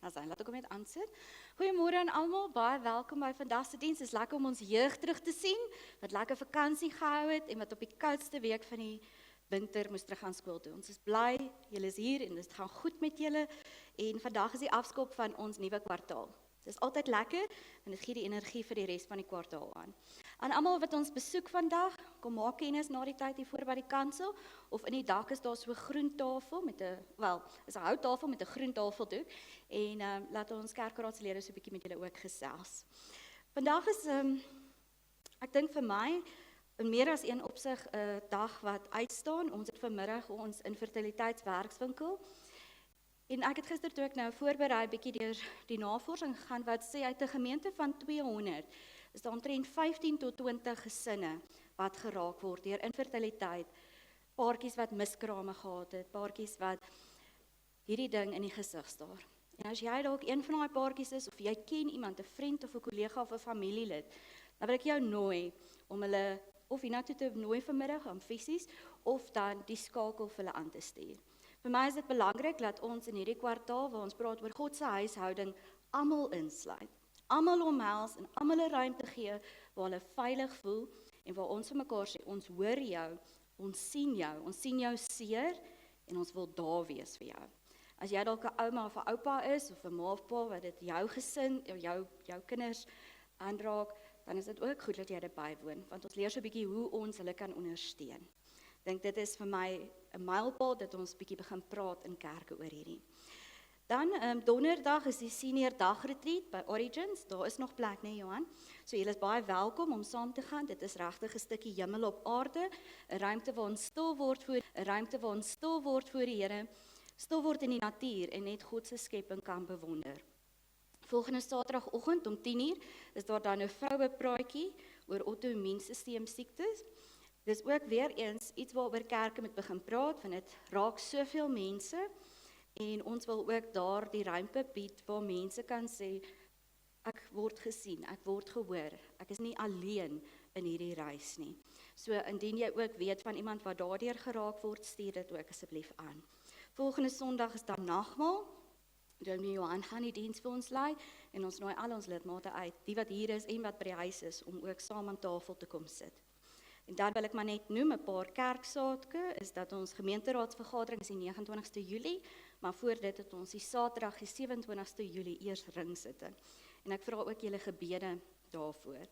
Laat ek hom net aansit. Goeiemôre aan almal, baie welkom by vandag se diens. Dit is lekker om ons jeug terug te sien, wat lekker vakansie gehou het en wat op die koudste week van die winter moes terug gaan skool toe. Ons is bly, julle is hier en dit gaan goed met julle en vandag is die afskop van ons nuwe kwartaal. Dit is altyd lekker en dit gee die energie vir die res van die kwartaal aan. Aan almal wat ons besoek vandag, kom maak kennis na die tyd hier voor by die kansel of in die dak is daar so 'n groen tafel met 'n is 'n houttafel met 'n groen tafeldoek en laat ons kerkraadslede so 'n bietjie met julle ook gesels. Vandag is ek dink vir my in meer as een opsig 'n dag wat uitstaan. Ons het vanmiddag ons infertiliteitswerkswinkel. En ek het gister toe ek nou voorberei bietjie deur die navorsing gegaan wat sê uit 'n gemeente van 200 is daar omtrent 15 tot 20 gesinne wat geraak word deur infertiliteit. Paartjies wat miskrame gehad het, paartjies wat hierdie ding in die gesig staar. En as jy dalk een van daai paartjies is of jy ken iemand, 'n vriend of 'n kollega of 'n familielid, dan wil ek jou nooi om hulle of hiernatoe te nooi vanmiddag aan fisies of dan die skakel vir hulle aan te stuur. Vir my is dit belangrik dat ons in hierdie kwartaal waar ons praat oor God se huishouding almal insluit. Almal omhels en almal 'n ruimte gee waar hulle veilig voel en waar ons vir mekaar sê ons hoor jou, ons sien jou seer en ons wil daar wees vir jou. As jy dalk 'n ouma of 'n oupa is of 'n ma of pa wat dit jou gesin of jou kinders aanraak, dan is dit ook goed dat jy dit bywoon want ons leer so 'n bietjie hoe ons hulle kan ondersteun. Ek dink dit is vir my 'n mylpaal dat ons bietjie begin praat in kerke oor hierdie. Dan donderdag is die senior dagretreat by Origins. Daar is nog plek, nee Johan. So julle is baie welkom om saam te gaan. Dit is regtig 'n stukkie hemel op aarde, 'n ruimte waar ons stil word voor die Here, stil word in die natuur en net God se skepping kan bewonder. Volgende Saterdagoggend om 10:00 is daar dan 'n vrouepraatjie oor auto-immuunstelsel siektes. Dis ook weer eens iets waaroor kerke moet begin praat, want dit raak soveel mense en ons wil ook daar die ruimte bied waar mense kan sê ek word gesien, ek word gehoor, ek is nie alleen in hierdie reis nie. So indien jy ook weet van iemand wat daardeur geraak word, stuur dit ook asseblief aan. Volgende Sondag is dan nagmaal. Dominee Johan gaan die diens vir ons lei en ons nooi al ons lidmate uit, die wat hier is en wat by die huis is, om ook saam aan tafel te kom sit. En dan wil ek maar net noem 'n paar kerksaake, is dat ons gemeenteraadsvergadering is die 29ste Julie, maar voor dit het ons die Saterdag die 27ste Julie eers ringsitte. En ek vra ook julle gebede daarvoor.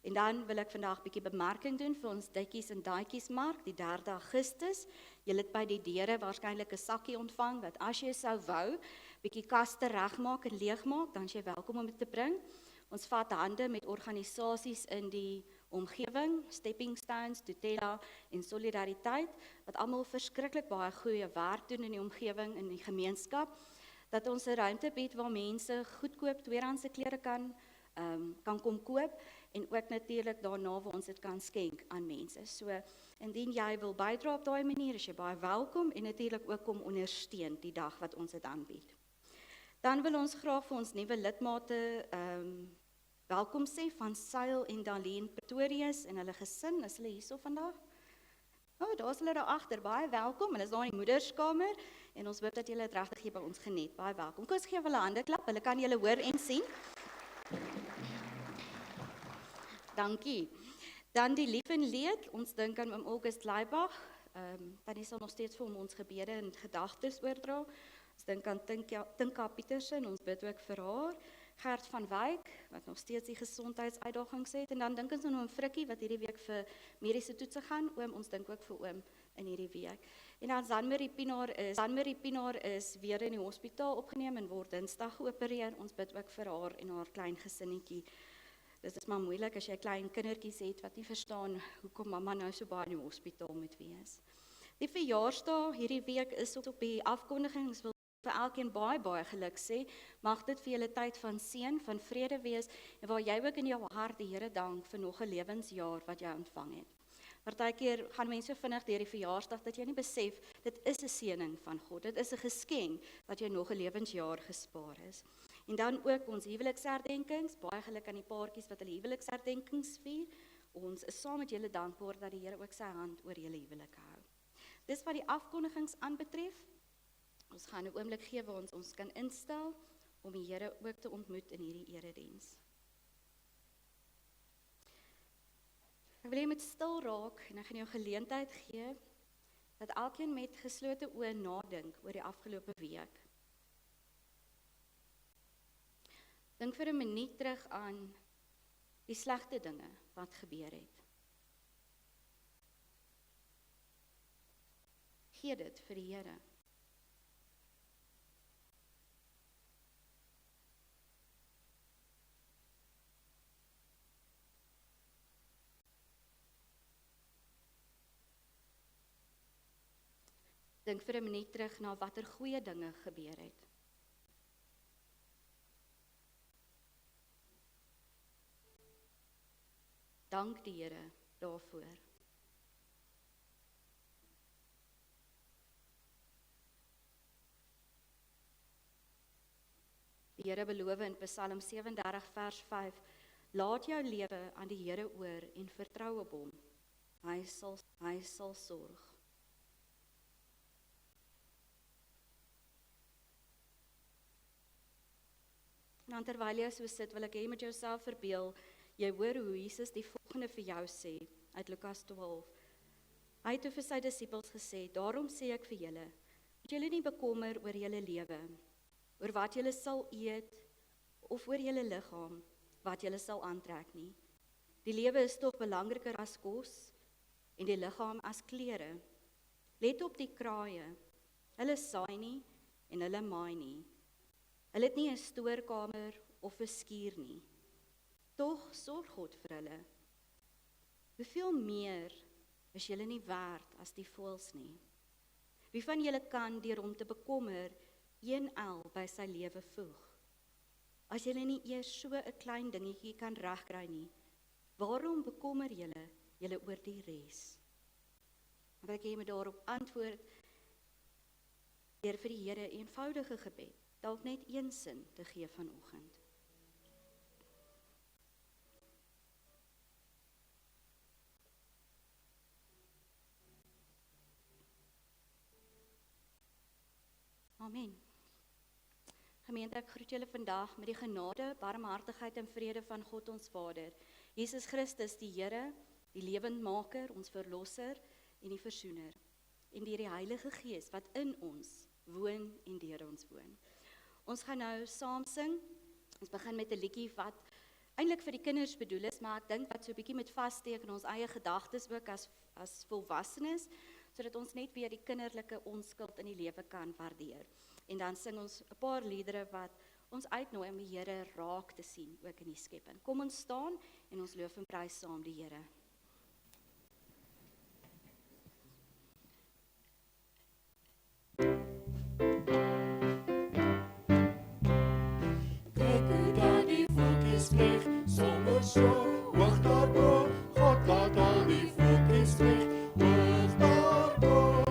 En dan wil ek vandag 'n bietjie bemarking doen vir ons Ditjies en Daadjiesmark, die 3 Augustus. Julle het by die deure waarskynlik 'n sakkie ontvang, wat as jy sou wou, bietjie kaste regmaak en leegmaak, dan is jy welkom om dit te bring. Ons vat hande met organisasies in die omgewing, Stepping Stones, Tutela en Solidariteit, wat almal verskriklik baie goeie werk doen in die omgewing, in die gemeenskap, dat ons 'n ruimte bied waar mense goedkoop tweedehandse klere kan kom koop en ook natuurlik daarna waar ons dit kan skenk aan mense. So indien jy wil bydra op daai manier, is jy baie welkom en natuurlik ook kom ondersteun die dag wat ons dit aanbied. Dan wil ons graag vir ons nuwe lidmate welkom sê van Seil en Darlene Pretorius en hulle gesin. Is hulle hierso vandag? Daar is hulle daar agter. Baie welkom. Hulle is daar in die moederskamer en ons hoop dat julle dit regtig hier by ons geniet. Baie welkom. Kom ons gee hulle 'n hande klap. Hulle kan julle hoor en sien. Dankie. Dan die lief en leed. Ons dink aan oom August Leibach. Tannie sal nog steeds vir ons gebede en gedagtes oordra. Ons dink aan Tinka Pietersen. Ons bid ook vir haar. Gert van Wyk, wat nog steeds die gesondheidsuitdagings het. En dan dink ons aan oom Frikkie, wat hierdie week vir mediese toetse gaan. Ons dink ook vir oom in hierdie week. En dan Zanmarie Pinaar is weer in die hospitaal opgeneem en word Dinsdag geopereer. Ons bid ook vir haar en haar klein gesinnetjie. Dit is maar moeilik as jy klein kindertjies het wat nie verstaan hoekom mamma nou so baie in die hospitaal moet wees. Die verjaarsdag hierdie week is op die afkondiging. Ons wil vir elkeen baie geluk sê. Mag dit vir julle tyd van seën, van vrede wees en waar jy ook in jou hart die Here dank vir nog 'n lewensjaar wat jy ontvang het. Partykeer gaan mense vinnig deur die verjaarsdag dat jy nie besef dit is 'n seëning van God. Dit is 'n geskenk dat jy nog 'n lewensjaar gespaar is. En dan ook ons huweliksherdenkings, baie geluk aan die paartjies wat hulle huweliksherdenkings vier. Ons is saam met julle dankbaar dat die Here ook sy hand oor julle huwelike hou. Dis wat die afkondigings aanbetref. Ons gaan 'n oomblik gee waar ons kan instel om die Here ook te ontmoet in hierdie erediens. Ek wil jy moet stil raak en ek gaan jou geleentheid gee dat elkeen met geslote oë nadink oor die afgelope week. Dink vir 'n minuut terug aan die slegte dinge wat gebeur het. Gee dit vir die Here. Dink vir 'n minuut terug na watter goeie dinge gebeur het. Dank die Here daarvoor. Die Here beloof in Psalm 37 vers 5, laat jou lewe aan die Here oor en vertrou op hom. Hy sal sorg. En dan terwyl jy so sit, wil ek hê jy moet jouself verbeel, jy hoor hoe Jesus die volgende vir jou sê, uit Lukas 12. Hy het vir sy disippels gesê, daarom sê ek vir julle, moet julle nie bekommer oor julle lewe, oor wat julle sal eet, of oor julle liggaam, wat julle sal aantrek nie. Die lewe is tog belangriker as kos, en die liggaam as klere. Let op die kraaie, hulle saai nie, en hulle maai nie. Hulle het nie 'n stoorkamer of 'n skuur nie. Tog sorg God vir hulle. Hoeveel meer is julle nie werd as die voëls nie? Wie van julle kan deur hom te bekommer een el by sy lewe voeg? As julle nie eers so 'n klein dingetjie kan regkry nie, waarom bekommer julle oor die res? En wil ek hê met daarop antwoord deur vir die Here eenvoudige gebed, dalk net een sin te gee vanoggend. Amen. Gemeente, ek groet julle vandag met die genade, barmhartigheid en vrede van God ons Vader, Jesus Christus die Here, die lewendmaker, ons verlosser en die versoener, en deur die Heilige Gees wat in ons woon en deur ons woon. Ons gaan nou saam sing. Ons begin met 'n liedjie wat eintlik vir die kinders bedoel is, maar ek dink wat so 'n bietjie met vassteek in ons eie gedagtes ook as volwassenes, sodat ons net weer die kinderlike onskuld in die lewe kan waardeer. En dan sing ons 'n paar liedere wat ons uitnooi om die Here raak te sien, ook in die skepping. Kom ons staan en ons loof en prys saam die Here. Sommer so, hoog daarbo, God laat al die volkies vlieg, hoog daarbo.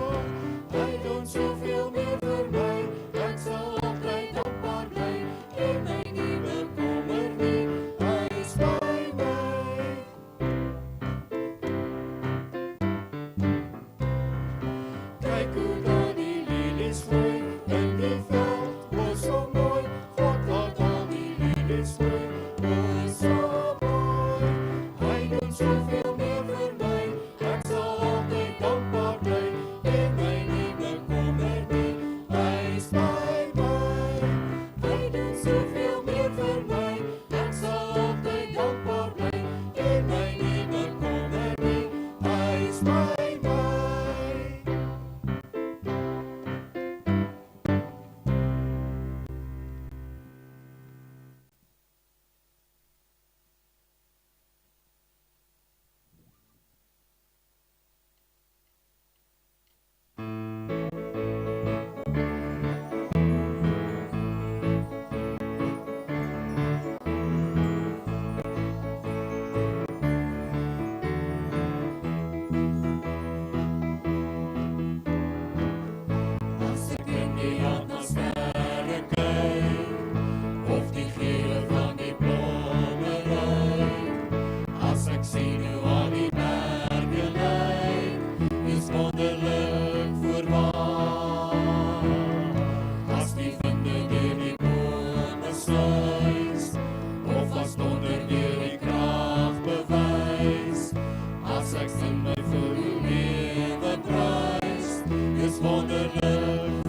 Hy doen soveel meer vir my, ek sal altyd dankbaar bly, gee my nie bekommer nie, hy is by my.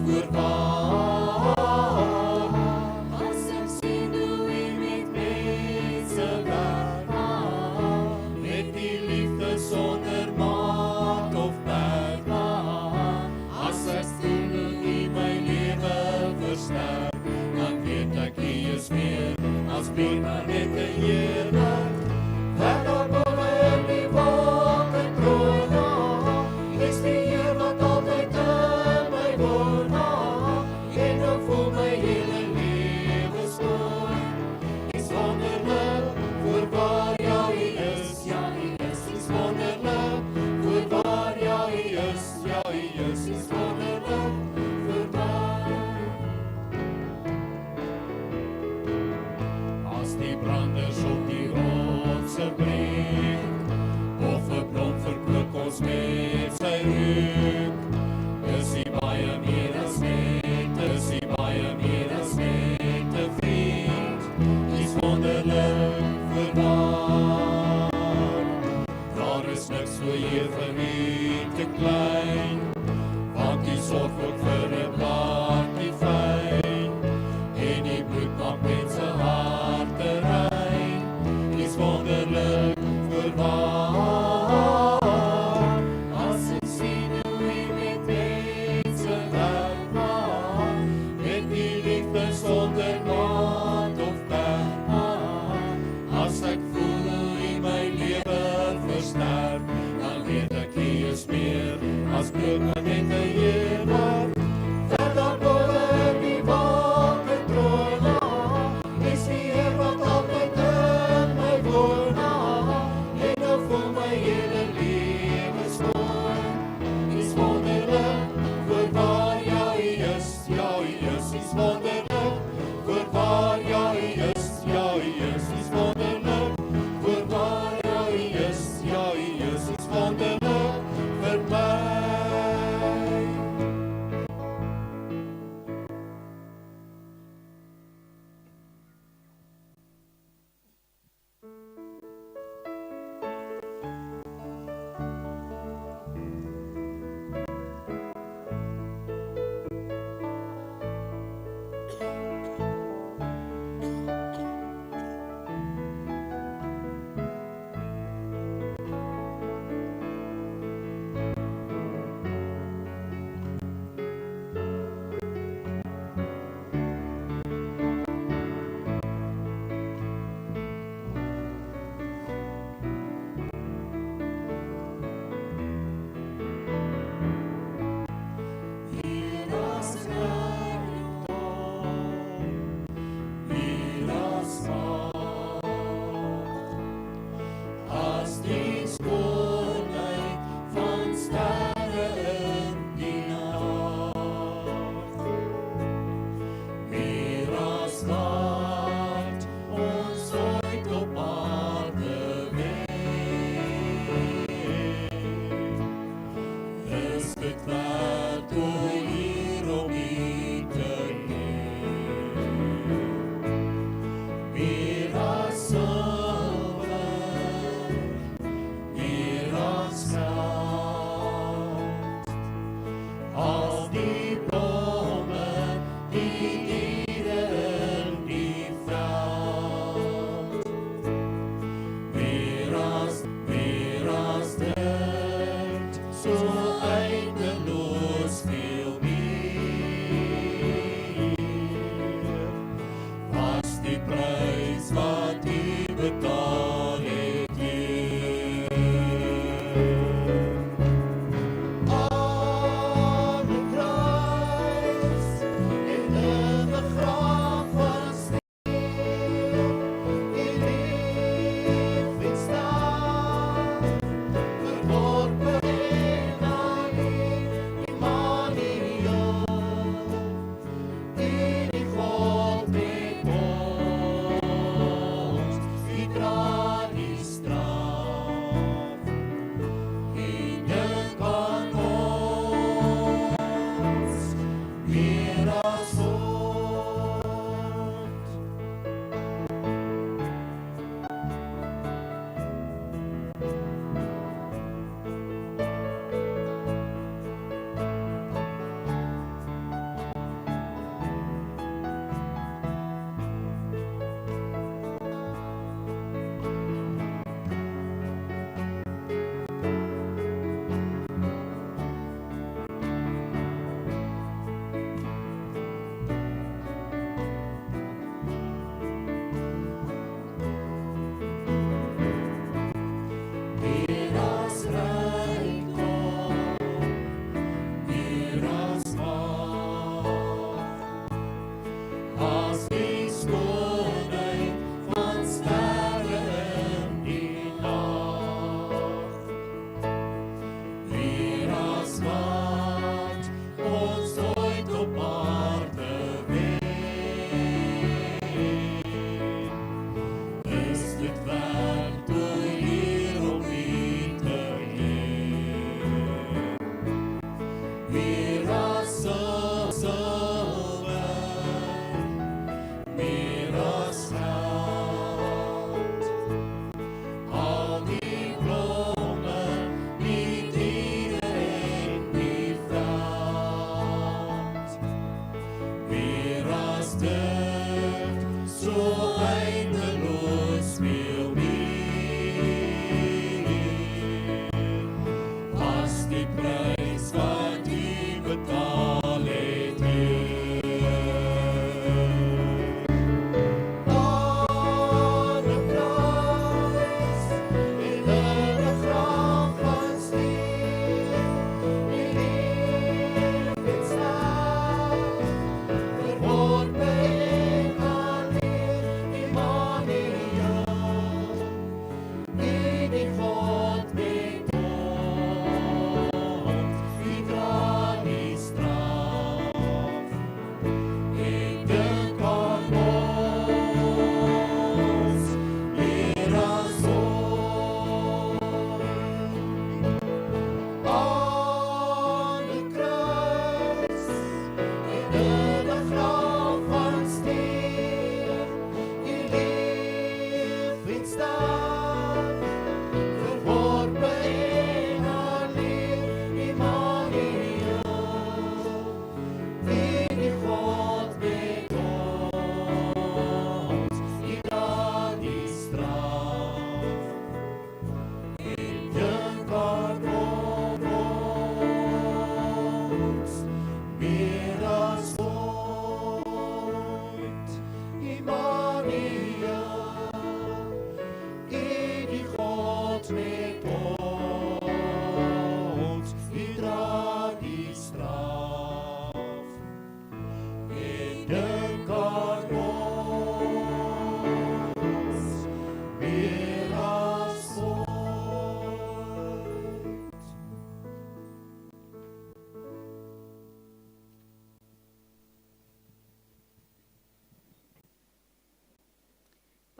voorwaar. As ek sien hoe U met mense werk, met die liefde sonder maat of merk. As ek sien hoe U my lewe versterk, dan weet ek U is meer as prima net 'n heerlik. Wat daar bowe in die wolke troon, is die Heer wat altyd in my woon.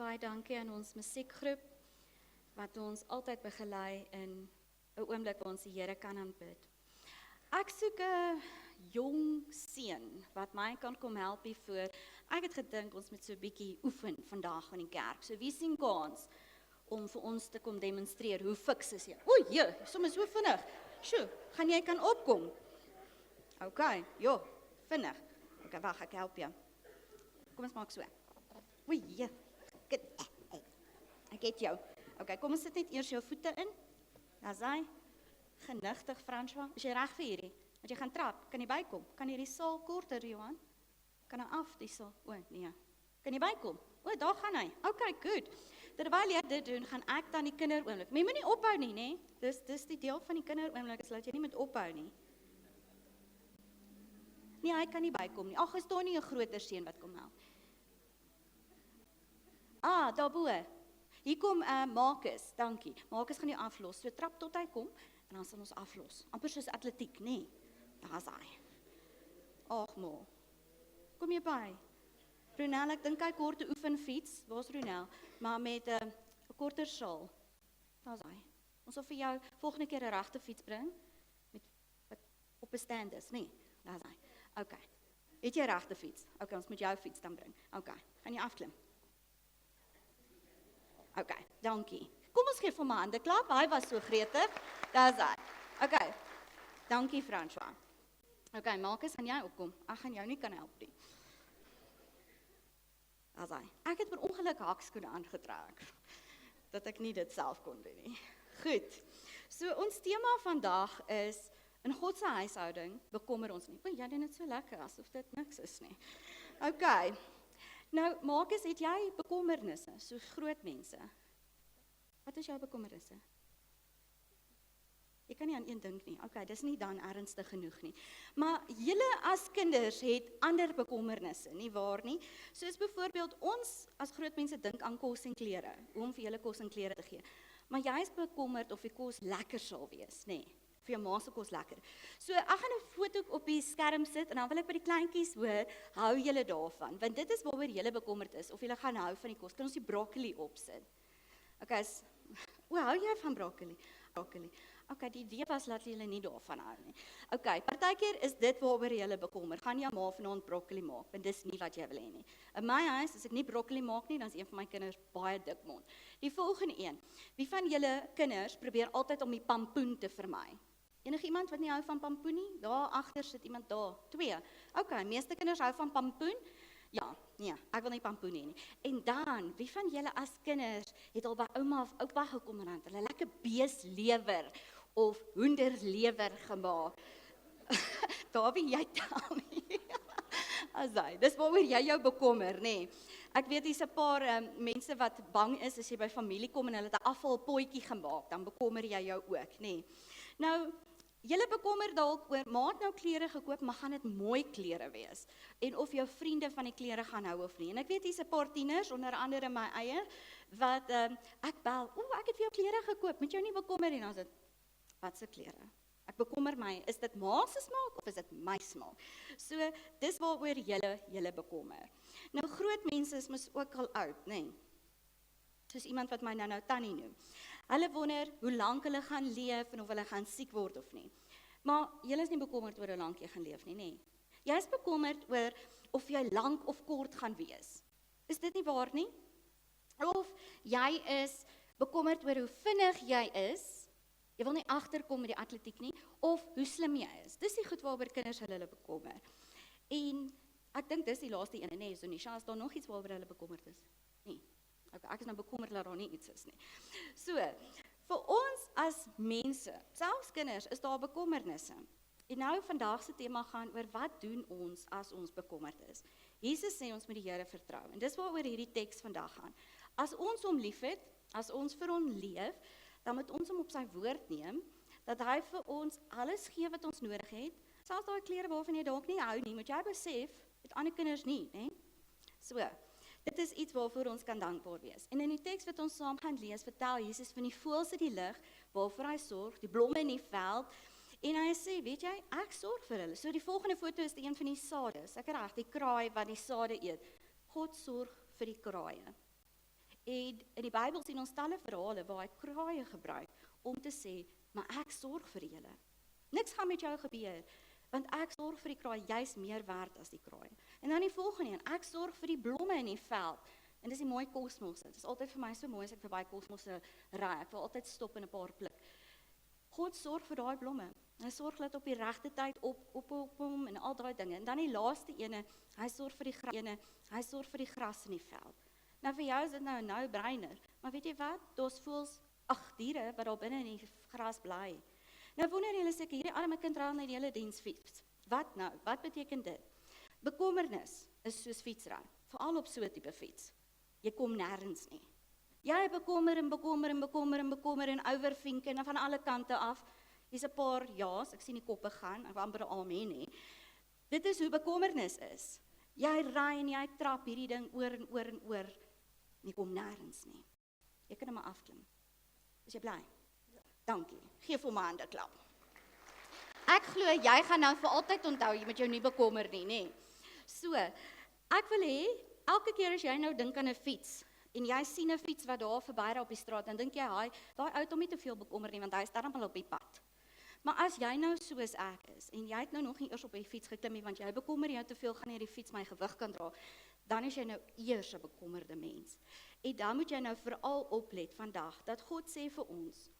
baie dankie aan ons musiekgroep wat ons altyd begelei in 'n oomblik waar ons die Here kan aanbid. Ek soek 'n jong seun wat my kan kom help hiervoor. Ek het gedink ons moet so 'n bietjie oefen vandag in die kerk. So wie sien kans om vir ons te kom demonstreer hoe fiks is jy? O, jee, sommer so vinnig. Sjoe, gaan jy kan opkom? OK, jo, vinnig. OK, wag, ek help jou. Kom ons maak so. O, jee. Ek het jou. OK, kom ons sit net eers jou voete in. Daar's hy. Genigtig, François. Is jy reg vir hierdie? Want jy gaan trap. Kan jy bykom? Kan hierdie saal korter, Johan? Kan hy af, die saal? O, nee. Kan jy bykom? O, daar gaan hy. OK, goed. Terwyl jy dit doen, gaan ek dan die kinderoomblik. Maar jy moet nie ophou nie, né? Dis die deel van die kinderoomblik, is dat jy nie moet ophou nie. Nee, hy kan nie bykom nie. Ag, is daar nie 'n groter seun wat kom help? Ah, daarbo. Hier kom Marcus, dankie. Marcus gaan jou aflos. So trap tot hy kom en dan sal ons aflos. Amper soos atletiek, nê? Daar's hy. Ag, mo. Kom jy by? Ronel, ek dink hy kort 'n oefenfiets. Waar's Ronel? Maar met 'n korter sjaal. Daar's hy. Ons sal vir jou volgende keer 'n regte fiets bring met wat op 'n stand is, nê? Daar's hy. OK. Het jy 'n regte fiets? OK, ons moet jou fiets dan bring. OK. Gaan jy afklim? OK, dankie. Kom ons gee vir my 'n hande klap. Hy was so gretig. Daar's hy. OK. Dankie, François. OK, Marcus, gaan jy opkom? Ek gaan jou nie kan help nie. Daar's hy. Ek het per ongeluk hakskoene aangetrek dat ek nie dit self kon doen nie. Goed. So ons tema vandag is in God se huishouding bekommer ons nie. O, jy doen dit so lekker asof dit niks is nie. OK. Nou, Marcus, het jy bekommernisse, so groot mense? Wat is jou bekommernisse? Jy kan nie aan een dink nie. OK, dis nie dan ernstig genoeg nie. Maar julle as kinders het ander bekommernisse, nie waar nie? Soos byvoorbeeld ons as groot mense dink aan kos en klere, om vir julle kos en klere te gee. Maar jy is bekommerd of die kos lekker sal wees, nê? Vir jou ma se kos lekker. So ek gaan 'n foto op die skerm sit en dan wil ek by die kleintjies hoor, hou julle daarvan, want dit is waaroor julle bekommerd is, of julle gaan hou van die kos. Kan ons die broccoli opsit? Okay, hou jy van broccoli? Okay, die idee was dat julle nie daarvan hou nie. Okay, partykeer is dit waaroor julle bekommer. Gaan jou ma vanaand broccoli maak, want dis nie wat jy wil hê nie. In my huis, as ek nie broccoli maak nie, dan is een van my kinders baie dik mond. Die volgende een. Wie van julle kinders probeer altyd om die pampoen te vermy? Enige iemand wat nie hou van pampoen nie? Daar agter sit iemand daar. 2. Okay, meeste kinders hou van pampoen. Ja, nee, ek wil nie pampoen hê nie. En dan, wie van julle as kinders het al by ouma of oupa gekom en hulle lekker beeslewer of hoenderlewer gemaak? Daar wie jy tel nie. Asai, dis waaroor jy jou bekommer, nê? Ek weet hier's 'n paar mense wat bang is as jy by familie kom en hulle het 'n afvalpotjie gemaak, dan bekommer jy jou ook, nê? Nou, julle bekommer dalk oor maat nou klere gekoop, maar gaan dit mooi klere wees? En of jou vriende van die klere gaan hou of nie. En ek weet hier's 'n paar tieners, onder andere my eie, wat ek bel, ek het vir jou klere gekoop, moet jou nie bekommer nie. Dan sê, wat se klere? Ek bekommer my, is dit ma se smaak of is dit my smaak? So, dis waaroor julle bekommer. Nou, groot mense is mos ook al oud, nê? Soos iemand wat my nou tannie noem. Hulle wonder hoe lank hulle gaan leef en of hulle gaan siek word of nie. Maar julle is nie bekommerd oor hoe lank jy gaan leef nie, nê? Jy is bekommerd oor of jy lank of kort gaan wees. Is dit nie waar nie? Of jy is bekommerd oor hoe vinnig jy is. Jy wil nie agterkom met die atletiek nie, of hoe slim jy is. Dis die goed waaroor kinders hulle bekommer. En ek dink dis die laaste een, nê, so Nisha, is daar nog iets waaroor hulle bekommerd is? Nee. Okay, ek is nou bekommerd dat daar nie iets is nie. So, vir ons as mense, selfs kinders, is daar bekommernisse. En nou vandag se tema gaan oor wat doen ons as ons bekommerd is. Jesus sê ons moet die Here vertrou. En dis waaroor hierdie teks vandag gaan. As ons hom liefhet, as ons vir hom leef, dan moet ons hom op sy woord neem, dat hy vir ons alles gee wat ons nodig het. Selfs daai klere waarvan jy dalk nie hou nie, moet jy besef, het ander kinders nie, né? So, dit is iets waarvoor ons kan dankbaar wees. En in die teks wat ons saam gaan lees, vertel Jesus van die voëls in die lug, waarvoor hy sorg, die blomme in die veld, en hy sê, weet jy, ek sorg vir hulle. So die volgende foto is die een van die sade, is ek reg, die kraai wat die sade eet. God sorg vir die kraaie. En in die Bybel sien ons talle verhale waar hy kraaie gebruik om te sê, maar ek sorg vir julle. Niks gaan met jou gebeur, want ek sorg vir die kraai, jy's meer werd as die kraai. En dan die volgende een, ek sorg vir die blomme in die veld. En dis die mooi kosmos. Dit is altyd vir my so mooi as ek verby kosmosse ry. Ek wil altyd stop en 'n paar pluk. God sorg vir daai blomme. Hy sorg dat op die regte tyd op hom en al daai dinge. En dan die laaste ene, hy sorg vir die gras in die veld. Nou vir jou is dit nou 'n no-brainer, maar weet jy wat? Daar's voëls, diere wat daar binne in die gras bly. Nou wonder julle seker, hierdie arme kind ry net die hele diens fiets. Wat nou? Wat beteken dit? Bekommernis is soos fietsry, veral op so 'n tipe fiets. Jy kom nêrens nie. Jy bekommer en overvink en van alle kante af. Hier's 'n paar ja's, ek sien die koppe gaan, ek wil amper 'n amen hê. Dit is hoe bekommernis is. Jy ry en jy trap hierdie ding oor en oor en oor. Jy kom nêrens nie. Jy kan hom maar afklim. Is jy bly? Ja. Dankie. Geef hom 'n hande klap. Ek glo jy gaan nou vir altyd onthou jy moet jou nie bekommer nie, nê. So, ek wil hê elke keer as jy nou dink aan 'n fiets en jy sien 'n fiets wat daar verbyry op die straat, dan dink jy, daai ou het hom nie te veel bekommer nie want hy is darmal op die pad. Maar as jy nou soos ek is en jy het nou nog nie eers op die fiets geklim nie want jy bekommer jou te veel gaan hierdie fiets my gewig kan dra, dan is jy nou eers 'n bekommerde mens. En dan moet jy nou veral oplet vandag dat God sê vir ons.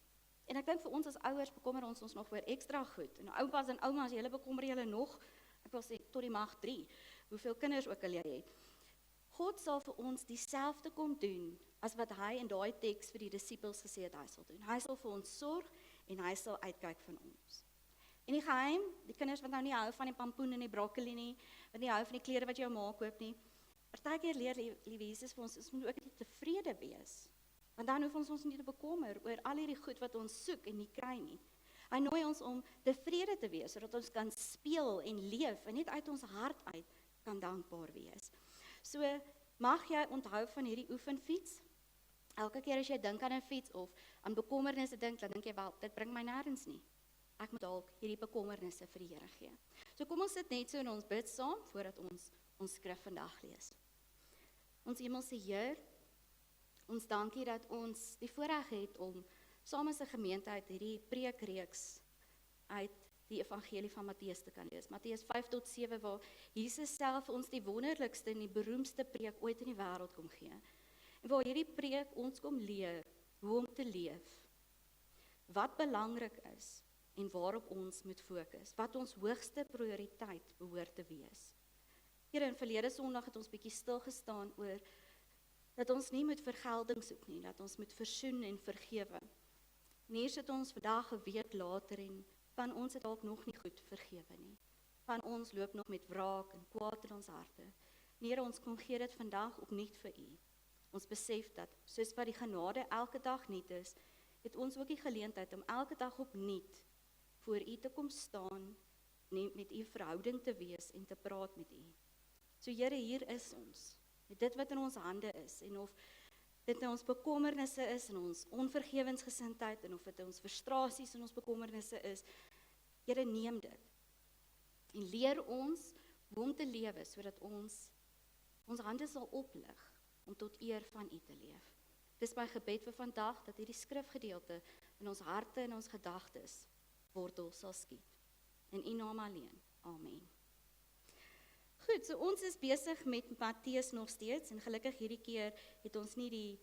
En ek dink vir ons as ouers bekommer ons nog weer ekstra goed. En oupas en oumas, julle bekommer julle nog, ek wil sê tot die mag 3, hoeveel kinders ook al jy het. God sal vir ons dieselfde kom doen as wat hy in daai teks vir die disippels gesê het hy sal doen. Hy sal vir ons sorg en hy sal uitkyk van ons. En die geheim, die kinders wat nou nie hou van die pampoen en die broccoli nie, wat nie hou van die klere wat jou ma koop nie, partykeer leer liewe Jesus vir ons moet ook net tevrede wees. Want dan hoef ons nie te bekommer oor al hierdie goed wat ons soek en nie kry nie. Hy nooi ons om tevrede te wees, sodat ons kan speel en leef en net uit ons hart uit kan dankbaar wees. So, mag jy onthou van hierdie oefenfiets? Elke keer as jy dink aan 'n fiets of aan bekommernisse dink, dan dink jy wel, dit bring my nêrens nie. Ek moet dalk hierdie bekommernisse vir die Here gee. So kom ons sit net so in ons bid saam voordat ons skrif vandag lees. Ons Hemelse Heer, ons dankie dat ons die voorreg het om saam as 'n gemeente uit hierdie preekreeks uit die evangelie van Matteus te kan lees. Matteus 5-7 waar Jesus self ons die wonderlikste en die beroemdste preek ooit in die wêreld kom gee. En waar hierdie preek ons kom leer hoe om te leef, wat belangrik is en waarop ons moet fokus, wat ons hoogste prioriteit behoort te wees. Here, in verlede Sondag het ons bietjie stil gestaan oor dat ons nie moet vergelding soek nie, dat ons moet versoen en vergewe. En hier sit ons vandag 'n week later en van ons het dalk nog nie goed vergewe nie. Van ons loop nog met wraak en kwaad in ons harte. En Here, ons kom gee dit vandag opnuut vir U. Ons besef dat, soos wat die genade elke dag nuut is, het ons ook die geleentheid om elke dag opnuut voor U te kom staan, en met U verhouding te wees en te praat met U. So Here, hier is ons, met dit wat in ons hande is, en of dit in ons bekommernisse is, en ons onvergewensgesindheid, en of dit in ons frustrasies en ons bekommernisse is, Here, neem dit. En leer ons hoe om te lewe, sodat ons hande sal oplig, om tot eer van U te leef. Dis my gebed vir vandag, dat hierdie skrifgedeelte in ons harte en ons gedagtes wortel sal skiet. In U naam alleen. Amen. Goed, so ons is besig met Matteus nog steeds, en gelukkig hierdie keer het ons nie die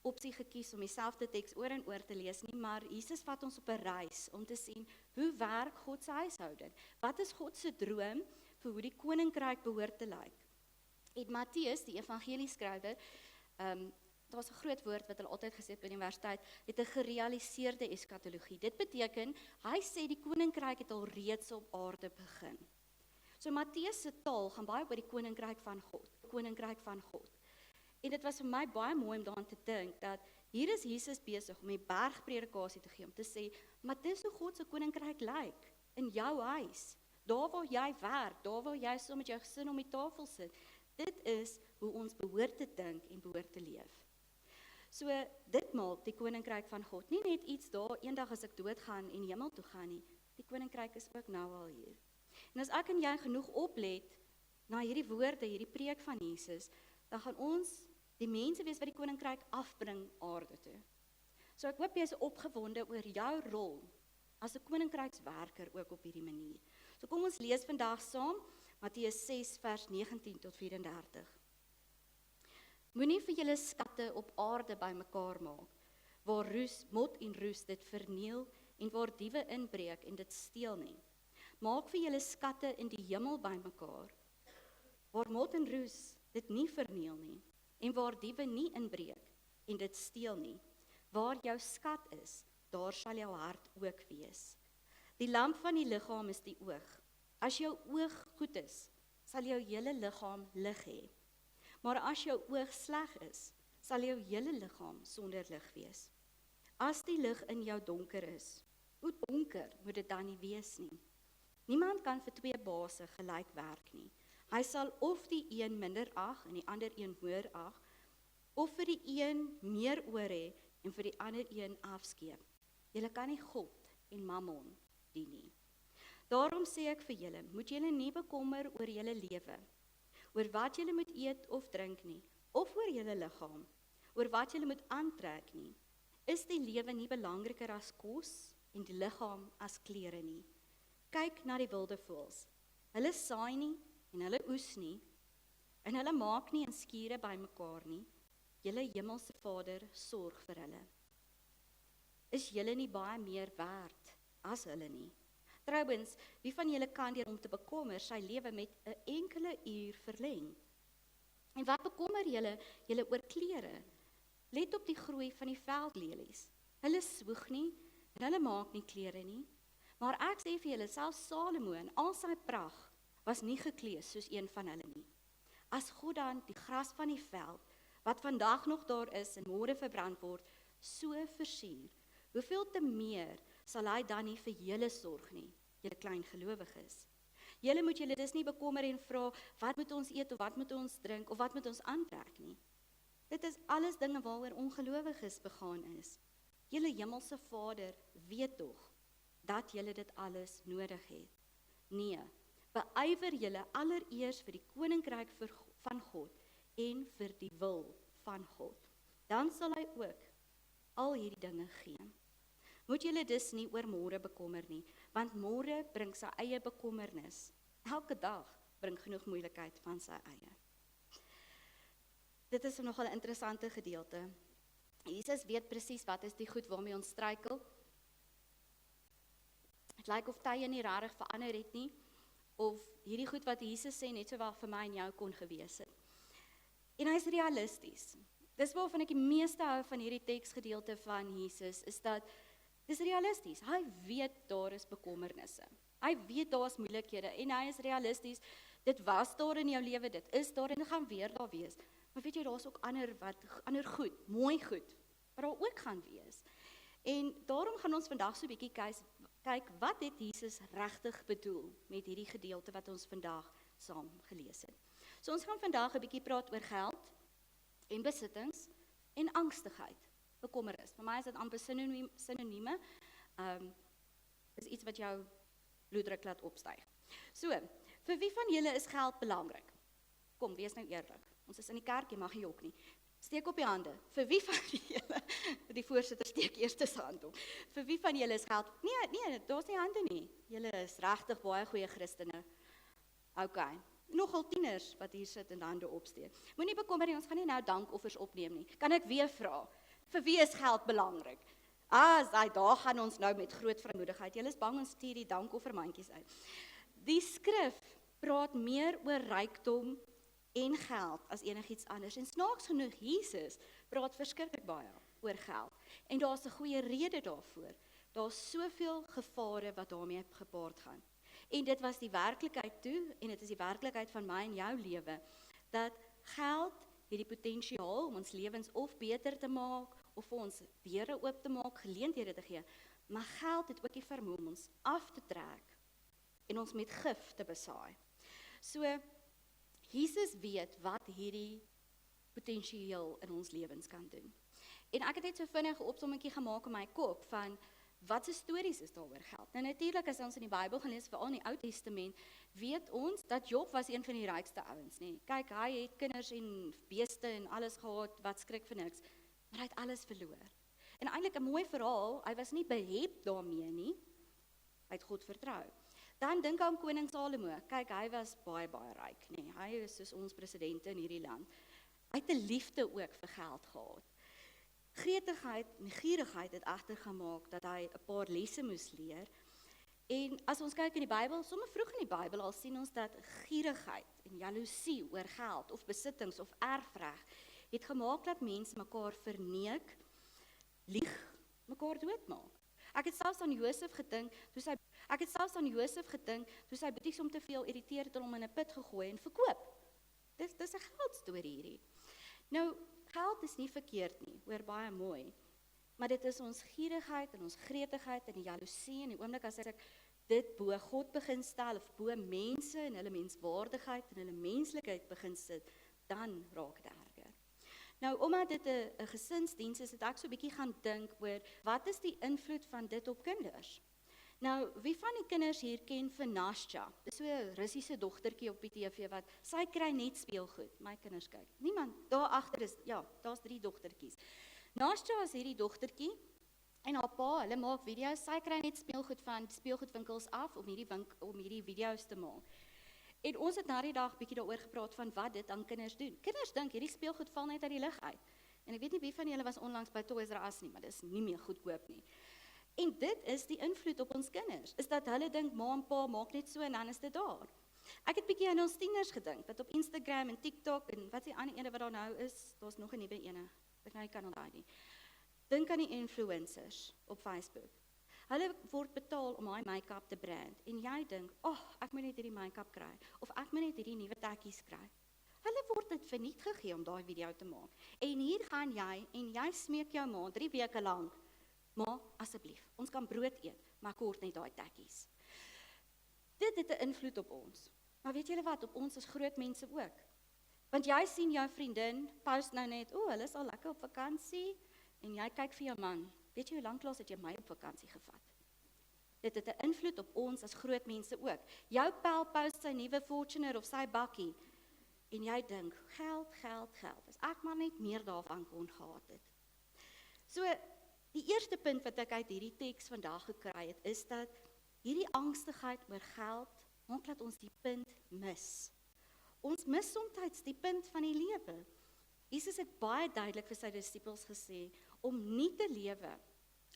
opsie gekies om dieselfde teks oor en oor te lees nie, maar Jesus vat ons op 'n reis om te sien, hoe werk God se huishouding? Wat is God se droom vir hoe die koninkryk behoort te lyk? En Matteus, die evangelieskrywer, daar was 'n groot woord wat hulle altyd gesê het by die universiteit, het 'n gerealiseerde eskatologie. Dit beteken, hy sê die koninkryk het al reeds op aarde begin. So Matteus se taal gaan baie oor die koninkryk van God. En dit was vir my baie mooi om daaraan te dink, dat hier is Jesus besig om 'n bergpredikasie te gee, om te sê, maar dis hoe God se koninkryk lyk, in jou huis, daar waar jy werk, daar waar jy saam met jou gesin om die tafel sit. Dit is hoe ons behoort te dink en behoort te leef. So, dit maak die koninkryk van God nie net iets daar, eendag as ek doodgaan en hemel toe gaan nie, die koninkryk is ook nou al hier. En as ek en jy genoeg oplet na hierdie woorde, hierdie preek van Jesus, dan gaan ons die mense wees wat die koninkryk afbring aarde toe. So ek hoop jy is opgewonde oor jou rol as 'n koninkrykswerker ook op hierdie manier. So kom ons lees vandag saam Matteus 6 vers 19 tot 34. Moenie vir julle skatte op aarde bymekaar maak, waar mot en roes dit verniel en waar diewe inbreek en dit steel nie. Maak vir julle skatte in die hemel bymekaar, waar mot en roes dit nie verniel nie, en waar diewe nie inbreek en dit steel nie. Waar jou skat is, daar sal jou hart ook wees. Die lamp van die liggaam is die oog. As jou oog goed is, sal jou hele liggaam lig hê. Maar as jou oog sleg is, sal jou hele liggaam sonder lig wees. As die lig in jou donker is, hoe donker moet dit dan nie wees nie? Niemand kan vir 2 baase gelyk werk nie. Hy sal of die een minder ag en die ander een hoër ag, of vir die een meer oor hê en vir die ander een afskeep. Julle kan nie God en Mammon dien nie. Daarom sê ek vir julle, moet julle nie bekommer oor julle lewe, oor wat julle moet eet of drink nie, of oor julle liggaam, oor wat julle moet aantrek nie. Is die lewe nie belangriker as kos en die liggaam as klere nie? Kyk na die wilde voëls. Hulle saai nie en hulle oes nie, en hulle maak nie in skure bymekaar nie. Julle hemelse Vader sorg vir hulle. Is julle nie baie meer werd as hulle nie? Trouwens, wie van julle kan deur om te bekommer sy lewe met 'n enkele uur verleng? En wat bekommer julle oor klere? Let op die groei van die veldlelies. Hulle swoeg nie en hulle maak nie klere nie. Maar ek sê vir julle, selfs Salomo in al sy pragt was nie gekleed soos een van hulle nie. As God dan die gras van die veld, wat vandag nog daar is en môre verbrand word, so versier, hoeveel te meer sal hy dan nie vir julle sorg nie, julle klein gelowiges. Julle moet julle dus nie bekommer en vra, wat moet ons eet of wat moet ons drink of wat moet ons aantrek nie. Dit is alles dinge waaroor ongelowiges begaan is. Julle hemelse Vader weet tog dat julle dit alles nodig het. Nee, beywer julle allereers vir die koninkryk van God en vir die wil van God. Dan sal hy ook al hierdie dinge gee. Moet julle dus nie oor môre bekommer nie, want môre bring sy eie bekommernis. Elke dag bring genoeg moeilikheid van sy eie. Dit is nogal 'n interessante gedeelte. Jesus weet presies wat is die goed waarmee ons struikel. Het lyk of tye nie regtig verander het nie, of hierdie goed wat Jesus sê net sowel vir my en jou kon gewees het. En hy is realisties. Dis waarvan ek die meeste hou van hierdie teksgedeelte van Jesus, is dat dis realisties. Hy weet daar is bekommernisse. Hy weet daar is moeilikhede en hy is realisties. Dit was daar in jou lewe, dit is daar en dit gaan weer daar wees. Maar weet jy, daar is ook ander goed, mooi goed, wat daar ook gaan wees. En daarom gaan ons vandag so 'n bietjie kyk, wat het Jesus regtig bedoel met hierdie gedeelte wat ons vandag saam gelees het. So ons gaan vandag 'n bietjie praat oor geld en besittings en angstigheid, bekommernis. Vir my is dit amper sinonieme. Is iets wat jou bloeddruk laat opstyg. So, vir wie van julle is geld belangrik? Kom, wees nou eerlik. Ons is in die kerk, jy mag nie jok nie. Steek op die hande. Vir wie van julle, die voorsitter steek eers sy hand op. Vir wie van julle is geld? Nee, daar's nie hande nie. Julle is regtig baie goeie Christene. Okay. Nogal tieners wat hier sit en hande opsteek. Moenie bekommer nie, ons gaan nie nou dankoffers opneem nie. Kan ek weer vra? Vir wie is geld belangrik? Daar gaan ons nou met groot vrymoedigheid. Julle is bang ons stuur die dankoffermandjies uit. Die skrif praat meer oor rykdom en geld as enigiets anders. En snaaks genoeg, Jesus praat verskriklik baie oor geld. En daar's 'n goeie rede daarvoor. Daar's soveel gevare wat daarmee gepaard gaan. En dit was die werklikheid toe, en dit is die werklikheid van my en jou lewe, dat geld het die potensiaal om ons lewens of beter te maak, of vir ons deure oop te maak, geleenthede te gee. Maar geld het ook die vermoë om ons af te trek en ons met gif te besaai. So, Jesus weet wat hierdie potensiaal in ons lewens kan doen. En ek het net so vinnig 'n opsommetjie gemaak in my kop van wat se stories is daar oor geld? Nou natuurlik as ons in die Bybel gaan lees, veral in die Ou Testament, weet ons dat Job was een van die rykste ouens, nê. Kyk, hy het kinders en beeste en alles gehad, wat skrik vir niks, maar hy het alles verloor. En eintlik 'n mooi verhaal, hy was nie behept daarmee nie, hy het God vertrou. Dan dink aan koning Salomo, kyk, hy was baie ryk, nê. Hy is soos ons president in hierdie land. Hy het 'n liefde ook vir geld gehad. Gretigheid en gierigheid het egter gemaak dat hy 'n paar lesse moes leer. En as ons kyk in die Bybel, sommer vroeg in die Bybel al sien ons dat gierigheid en jaloesie oor geld of besittings of erfreg het gemaak dat mense mekaar verneek, lieg, mekaar doodmaak. Ek het selfs aan Josef gedink, toe sy boeties om te veel irriteer het hom in 'n put gegooi en verkoop. Dis 'n geldstorie hierdie. Nou, geld is nie verkeerd nie, hoor baie mooi, maar dit is ons gierigheid en ons gretigheid en die jaloesie en die oomblik as ek dit bo God begin stel of bo mense en hulle menswaardigheid en hulle menslikheid begin sit, dan raak dit erger. Nou, omdat dit 'n gesinsdiens is, het ek so 'n bietjie gaan dink oor wat is die invloed van dit op kinders? Nou, wie van die kinders hier ken vir Nastja? Dis so 'n Russiese dogtertjie op die TV wat sy kry net speelgoed. My kinders kyk. Niemand. Daar agter is daar's 3 dogtertjies. Nastja is hierdie dogtertjie en haar pa, hulle maak video's. Sy kry net speelgoed van speelgoedwinkels af om hierdie video's te maak. En ons het na die dag bietjie daaroor gepraat van wat dit aan kinders doen. Kinders dink hierdie speelgoed val net uit die lug uit. En ek weet nie wie van julle was onlangs by Toys R Us nie, maar dis nie meer goedkoop nie. En dit is die invloed op ons kinders, is dat hulle dink, ma en pa maak net so en dan is dit daar. Ek het bietjie aan ons tieners gedink, wat op Instagram en TikTok en wat is die ander ene wat daar nou is, daar's nog 'n nuwe ene, ek nou kan onthou nie. Dink aan die influencers op Facebook. Hulle word betaal om daai make-up te brand en jy dink, ek moet net hierdie make-up kry of ek moet net hierdie nuwe tekkies kry. Hulle word dit verniet gegee om daai video te maak. En hier gaan jy en jy smeek jou ma 3 weke lank, ma, asseblief, ons kan brood eet, maar kort net daai tekkies. Dit het 'n invloed op ons. Maar weet julle wat, op ons as groot mense ook. Want jy sien jou vriendin post nou net, hulle is al lekker op vakansie en jy kyk vir jou man. Weet jy hoe lank laas het jy my op vakansie gevat? Dit het 'n invloed op ons as groot mense ook. Jou pel post sy nuwe Fortuner of sy bakkie en jy dink, geld. As ek maar net meer daarvan kon gehad het. So, die eerste punt wat ek uit hierdie teks vandag gekry het, is dat hierdie angstigheid oor geld maak dat ons die punt mis. Ons mis soms die punt van die lewe. Jesus het baie duidelik vir sy disippels gesê om nie te lewe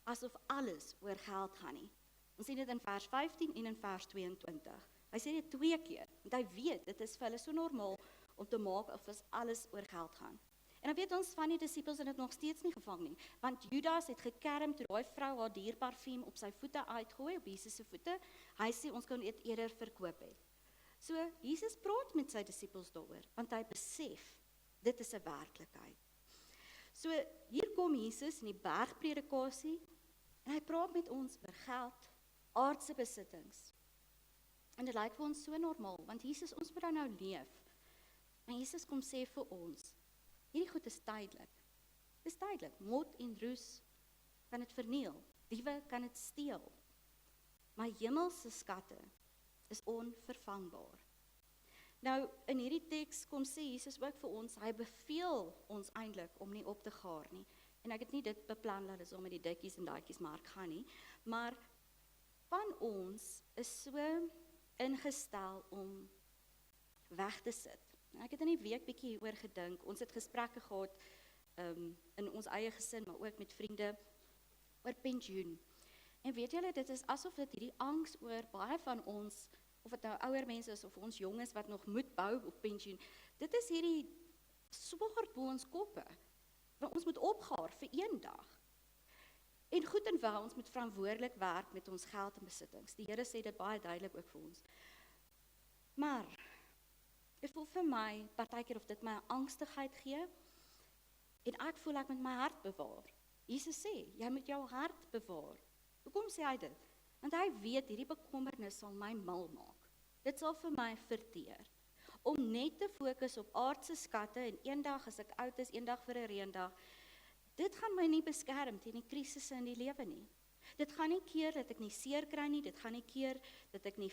asof alles oor geld gaan nie. Ons sien dit in vers 15 en in vers 22. Hy sê dit 2 keer, want hy weet dit is vir hulle so normaal om te maak of alles oor geld gaan. En dan weet ons van die disippels het dit nog steeds nie gevang nie, want Judas het gekerm toe daai vrou haar dierparfuum op sy voete uitgooi, op Jesus se voete. Hy sê ons kan dit eerder verkoop het. So Jesus praat met sy disippels daaroor, want hy besef dit is 'n werklikheid. So hier kom Jesus in die bergpredikasie en hy praat met ons oor geld, aardse besittings. En dit lyk vir ons so normaal, want Jesus, ons moet nou leef. En Jesus kom sê vir ons, hierdie goed is tydelik. Dis tydelik. Mot en roes kan dit verniel. Diewe kan dit steel. Maar hemelse skatte is onvervangbaar. Nou, in hierdie teks kom sê Jesus ook vir ons, hy beveel ons eintlik om nie op te gaar nie. En ek het nie dit beplan dat dit so met die dikkies en daadjies mark gaan nie, maar van ons is so ingestel om weg te sit. Ek het in die week bietjie hieroor gedink. Ons het gesprekke gehad in ons eie gesin, maar ook met vriende oor pensioen. En weet julle, dit is asof dit hierdie angs oor baie van ons, of dit nou ouer mense is of ons jonges wat nog moet bou op pensioen, dit is hierdie swaard bo ons koppe. Want ons moet opgaar vir een dag. En goed en wel, ons moet verantwoordelik werk met ons geld en besittings. Die Here sê dit baie duidelik ook vir ons. Maar dit voel vir my partykeer of dit my 'n angstigheid gee en ek voel ek moet my hart bewaar. Jesus sê, jy moet jou hart bewaar. Hoekom sê hy dit? Want hy weet hierdie bekommernis sal my mal maak. Dit sal vir my verteer. Om net te fokus op aardse skatte en eendag as ek oud is, eendag vir 'n reendag, dit gaan my nie beskerm teen die krisisse in die lewe nie. Dit gaan nie keer dat ek nie seer kry nie, dit gaan nie keer dat ek nie,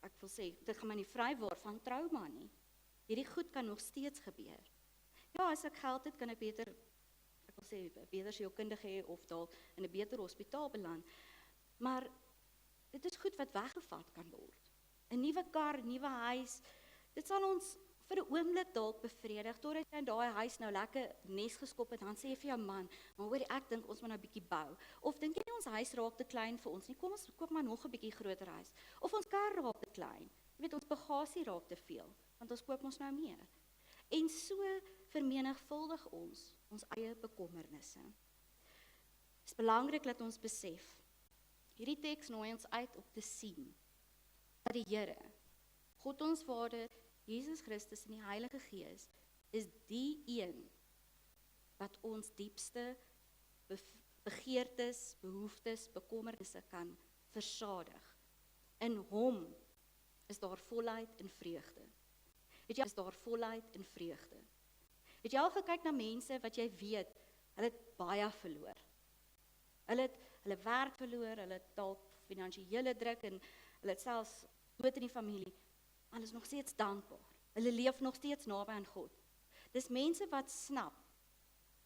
ek wil sê, dit gaan my nie vry word van trauma nie. Hierdie goed kan nog steeds gebeur. Ja, as ek geld het, kan ek beter, ek wil sê, beter sielkundige hê of dalk in 'n beter hospitaal beland. Maar dit is goed wat weggevat kan word. 'n Nuwe kar, 'n nuwe huis, dit sal ons vir 'n oomblik dalk bevredig, totdat jy in daai huis nou lekker nes geskop het, dan sê jy vir jou man, maar hoor, ek dink ons moet nou 'n bietjie bou. Of dink jy nie ons huis raak te klein vir ons nie, kom ons koop maar nog 'n bietjie groter huis. Of ons kar raak te klein, jy weet, ons bagasie raak te veel, want ons koop ons nou meer. En so vermenigvuldig ons eie bekommernisse. Dit is belangrik dat ons besef, hierdie teks nooi ons uit om te sien, dat die Here, God ons Vader, Jesus Christus en die Heilige Gees, is die een wat ons diepste begeertes, behoeftes, bekommernisse kan versadig. In hom is daar volheid en vreugde. Het jy is daar volheid en vreugde. Het jy al gekyk na mense wat jy weet, hulle het baie verloor. Hulle het hulle werk verloor, hulle het dalk finansiële druk en hulle het selfs dood in die familie. Hulle is nog steeds dankbaar. Hulle leef nog steeds naby aan God. Dis mense wat snap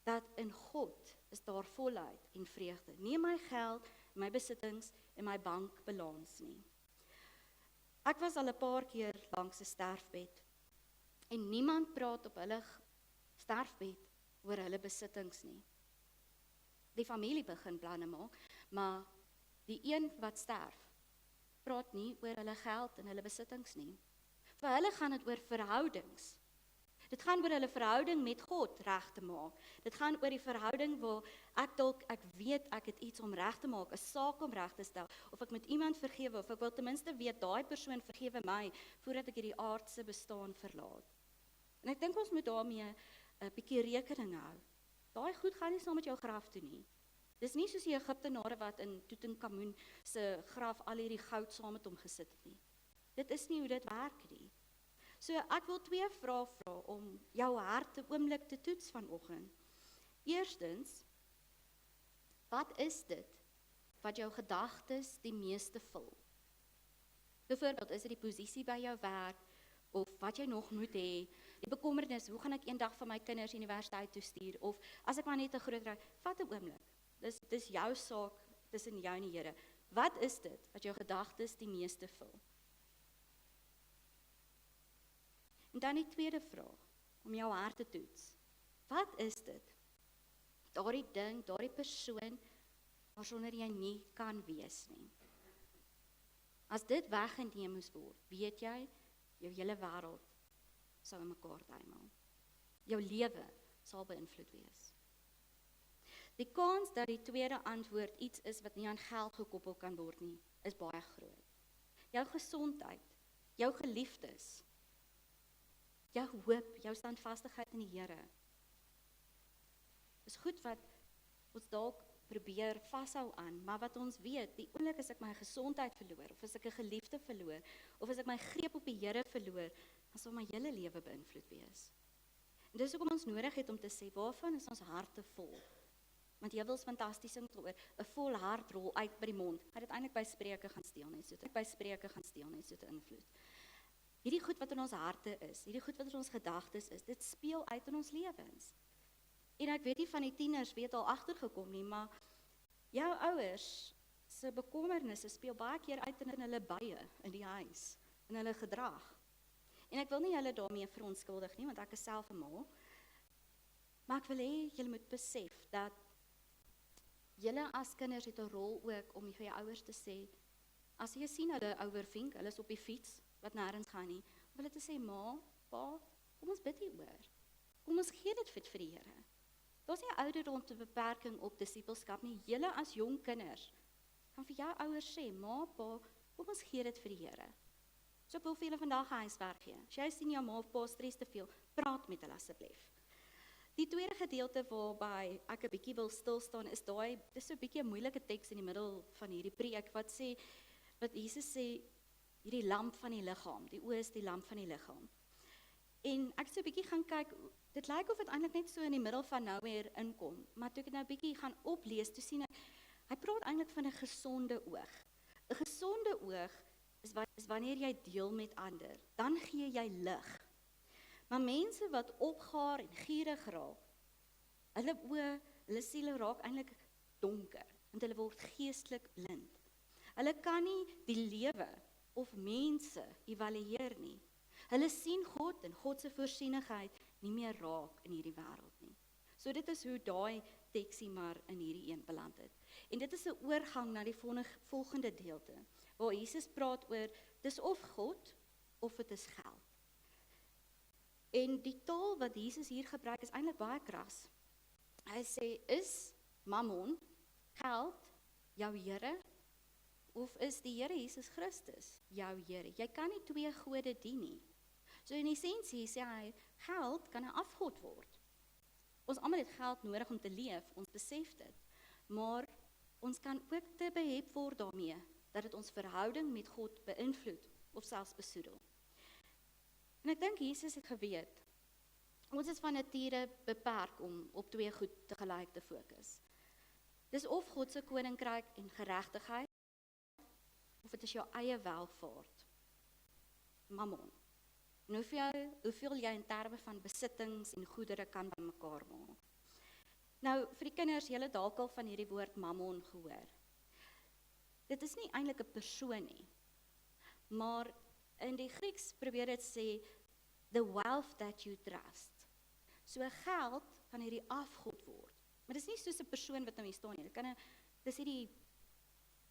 dat in God is daar volheid en vreugde. Nie my geld, my besittings en my bankbalans nie. Ek was al 'n paar keer langs 'n sterfbed en niemand praat op hulle sterfbed oor hulle besittings nie. Die familie begin planne maak, maar die een wat sterf, praat nie oor hulle geld en hulle besittings nie. Vir hulle gaan dit oor verhoudings. Dit gaan oor hulle verhouding met God reg te maak. Dit gaan oor die verhouding waar ek weet ek het iets om reg te maak, 'n saak om reg te stel, of ek met iemand vergewe, of ek wil ten minste weet daai persoon vergewe my voordat ek hierdie aardse bestaan verlaat. En ek dink ons moet daarmee 'n bietjie rekening hou. Daai goed gaan nie saam met jou graf toe nie. Dis nie soos die Egiptenare wat in Tutankhamun se graf al hierdie goud saam met hom gesit het nie. Dit is nie hoe dit werk nie. So ek wil 2 vrae vra om jou hart 'n oomblik te toets vanoggend. Eerstens, wat is dit wat jou gedagtes die meeste vul? Byvoorbeeld, is dit die posisie by jou werk, of wat jy nog moet hê, die bekommernis, hoe gaan ek eendag van my kinders universiteit toe stuur, of as ek maar net 'n groot raak, vat 'n oomblik. Dis jou saak tussen jou en die Here. Wat is dit wat jou gedagtes die meeste vul? En dan die tweede vraag, om jou hart te toets. Wat is dit? Daardie ding, daardie persoon, waarsonder jy nie kan wees nie. As dit weggeneem moes word, weet jy, jou hele wêreld sou in mekaar tuimel. Jou lewe sal beïnvloed wees. Die kans dat die tweede antwoord iets is wat nie aan geld gekoppel kan word nie, is baie groot. Jou gesondheid, jou geliefdes, jou hoop, jou standvastigheid in die Here. Is goed wat ons dalk probeer vashou aan, maar wat ons weet, die oomblik as ek my gesondheid verloor, of as ek 'n geliefde verloor, of as ek my greep op die Here verloor, dan sal my hele lewe beïnvloed wees. En dis hoekom ons nodig het om te sê, waarvan is ons harte vol? Want jy wil fantasties sing oor 'n vol hart rol uit by die mond. Hy het eintlik by Spreuke gaan steel net so te invloed. Hierdie goed wat in ons harte is, hierdie goed wat in ons gedagtes is, dit speel uit in ons lewens. En ek weet nie van die tieners weet al agtergekom nie, maar jou ouers se bekommernisse speel baie keer uit in hulle bye in die huis, in hulle gedrag. En ek wil nie hulle daarmee verontskuldig nie, want ek is self 'n ma. Maar ek wil hê julle moet besef dat julle as kinders het 'n rol ook om vir jou ouers te sê, as jy sien hulle ouervink, hulle is op die fiets wat nêrens gaan nie, om hulle te sê, ma, pa, kom ons bid hieroor. Kom ons gee dit vir die Here. Daar's nie ouderdom te beperking op disippelskap nie. Julle as jong kinders kan vir jou ouers sê, ma, pa, kom ons gee dit vir die Here. So ek wil vir julle vandag huiswerk gee. As jy sien jou ma of pa stres te veel, praat met hulle asseblief. Die tweede gedeelte waarby ek 'n bietjie wil stil staan is dis so 'n bietjie 'n moeilike teks in die middel van hierdie preek wat Jesus sê, hierdie lamp van die liggaam, die oë is die lamp van die liggaam. En ek het so 'n bietjie gaan kyk, dit lyk of dit eintlik net so in die middel van Nowhere inkom, maar toe ek nou 'n bietjie gaan oplees, toe sien ek, Hy praat eintlik van 'n gesonde oog. 'n Gesonde oog is wanneer jy deel met ander, dan gee jy lig. Maar mense wat opgaar en gierig raak, hulle oë, hulle siele raak eintlik donker, want hulle word geestelik blind. Hulle kan nie die lewe of mense evalueer nie. Hulle sien God en God se voorsienigheid nie meer raak in hierdie wêreld nie. So dit is hoe daai teksie maar in hierdie een beland het. En dit is 'n oorgang na die volgende deelte, waar Jesus praat oor, dis of God, of dit is geld. En die taal wat Jesus hier gebruik is eintlik baie kras. Hy sê, is mammon, geld, jou Here, of is die Here Jesus Christus jou Here? Jy kan nie twee gode dien nie. So in essensie sê hy, geld kan 'n afgod word. Ons almal het geld nodig om te leef, ons besef dit. Maar ons kan ook te behep word daarmee, dat dit ons verhouding met God beïnvloed, of selfs besoedel. En ek dink Jesus het geweet, ons is van nature beperk om op twee goed tegelyk te fokus. Dis of God se koninkryk en geregtigheid, of dit is jou eie welvaart, mammon. En hoeveel jy in terme van besittings en goedere kan bymekaar maak. Nou, vir die kinders, julle dalk al van hierdie woord mammon gehoor. Dit is nie eintlik 'n persoon nie, maar in die Grieks probeer dit sê, the wealth that you trust. So geld kan hierdie afgod word. Maar dit is nie soos 'n persoon wat nou hier staan nie. Dis hierdie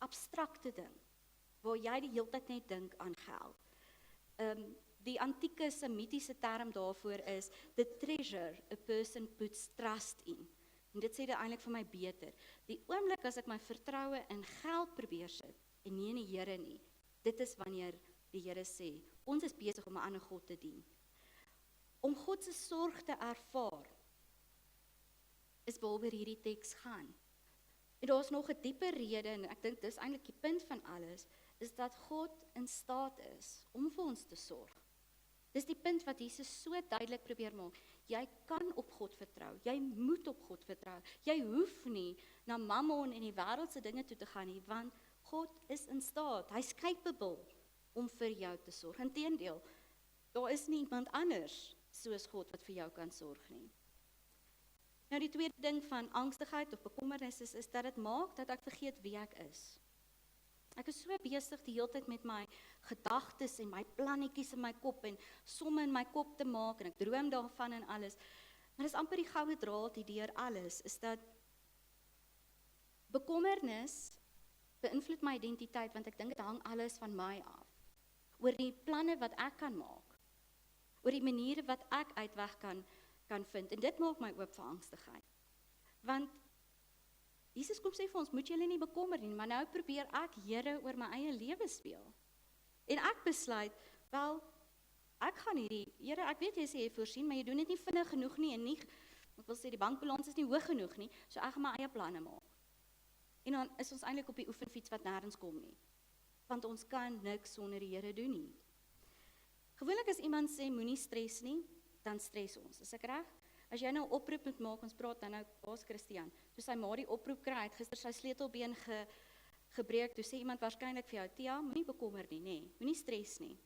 abstrakte ding, waar jy die hele tyd net dink aan geld. Die antieke semitiese term daarvoor is, the treasure a person puts trust in. En dit sê dit eintlik vir my beter. Die oomblik as ek my vertroue in geld probeer sit, en nie in die Here nie, dit is wanneer die Here sê, ons is besig om 'n ander God te dien. Om God se sorg te ervaar, is waaroor hierdie teks gaan. En daar is nog 'n dieper rede, en ek dink dis eintlik die punt van alles, is dat God in staat is om vir ons te sorg. Dis die punt wat Jesus so duidelik probeer maak. Jy kan op God vertrou, jy moet op God vertrou. Jy hoef nie na mammon en die wêreldse dinge toe te gaan nie, want God is in staat, hy's capable om vir jou te sorg. Inteendeel, daar is nie iemand anders soos God wat vir jou kan sorg nie. Nou die tweede ding van angstigheid of bekommernis is dat dit maak dat ek vergeet wie ek is. Ek is so besig die hele tyd met my gedagtes en my plannetjies in my kop en somme in my kop te maak en ek droom daarvan en alles. Maar dis amper die goue draad hier deur alles, is dat bekommernis beïnvloed my identiteit, want ek dink dit hang alles van my af. Oor die planne wat ek kan maak, oor die maniere wat ek uitweg kan vind, en dit maak my oop vir angstigheid. Want Jesus kom sê vir ons, moet julle nie bekommer nie, maar nou probeer ek Here oor my eie lewe speel. En ek besluit, wel, ek gaan hierdie, Here, ek weet jy sê jy voorsien, maar jy doen dit nie vinnig genoeg nie, en nie, ek wil sê die bankbalans is nie hoog genoeg nie, so ek gaan my eie planne maak. En dan is ons eintlik op die oefenfiets wat nêrens kom nie, want ons kan niks sonder die Here doen nie. Gewoonlik as iemand sê, moenie stres nie, dan stres ons, is ek reg? As jy nou oproep moet maak, ons praat dan nou, Paas Christian, toe sy ma die oproep kry, het gister sy sleutelbeen gebreek, toe sê iemand waarskynlik vir jou, Tia, moenie bekommer nie, nee, moenie stres nie.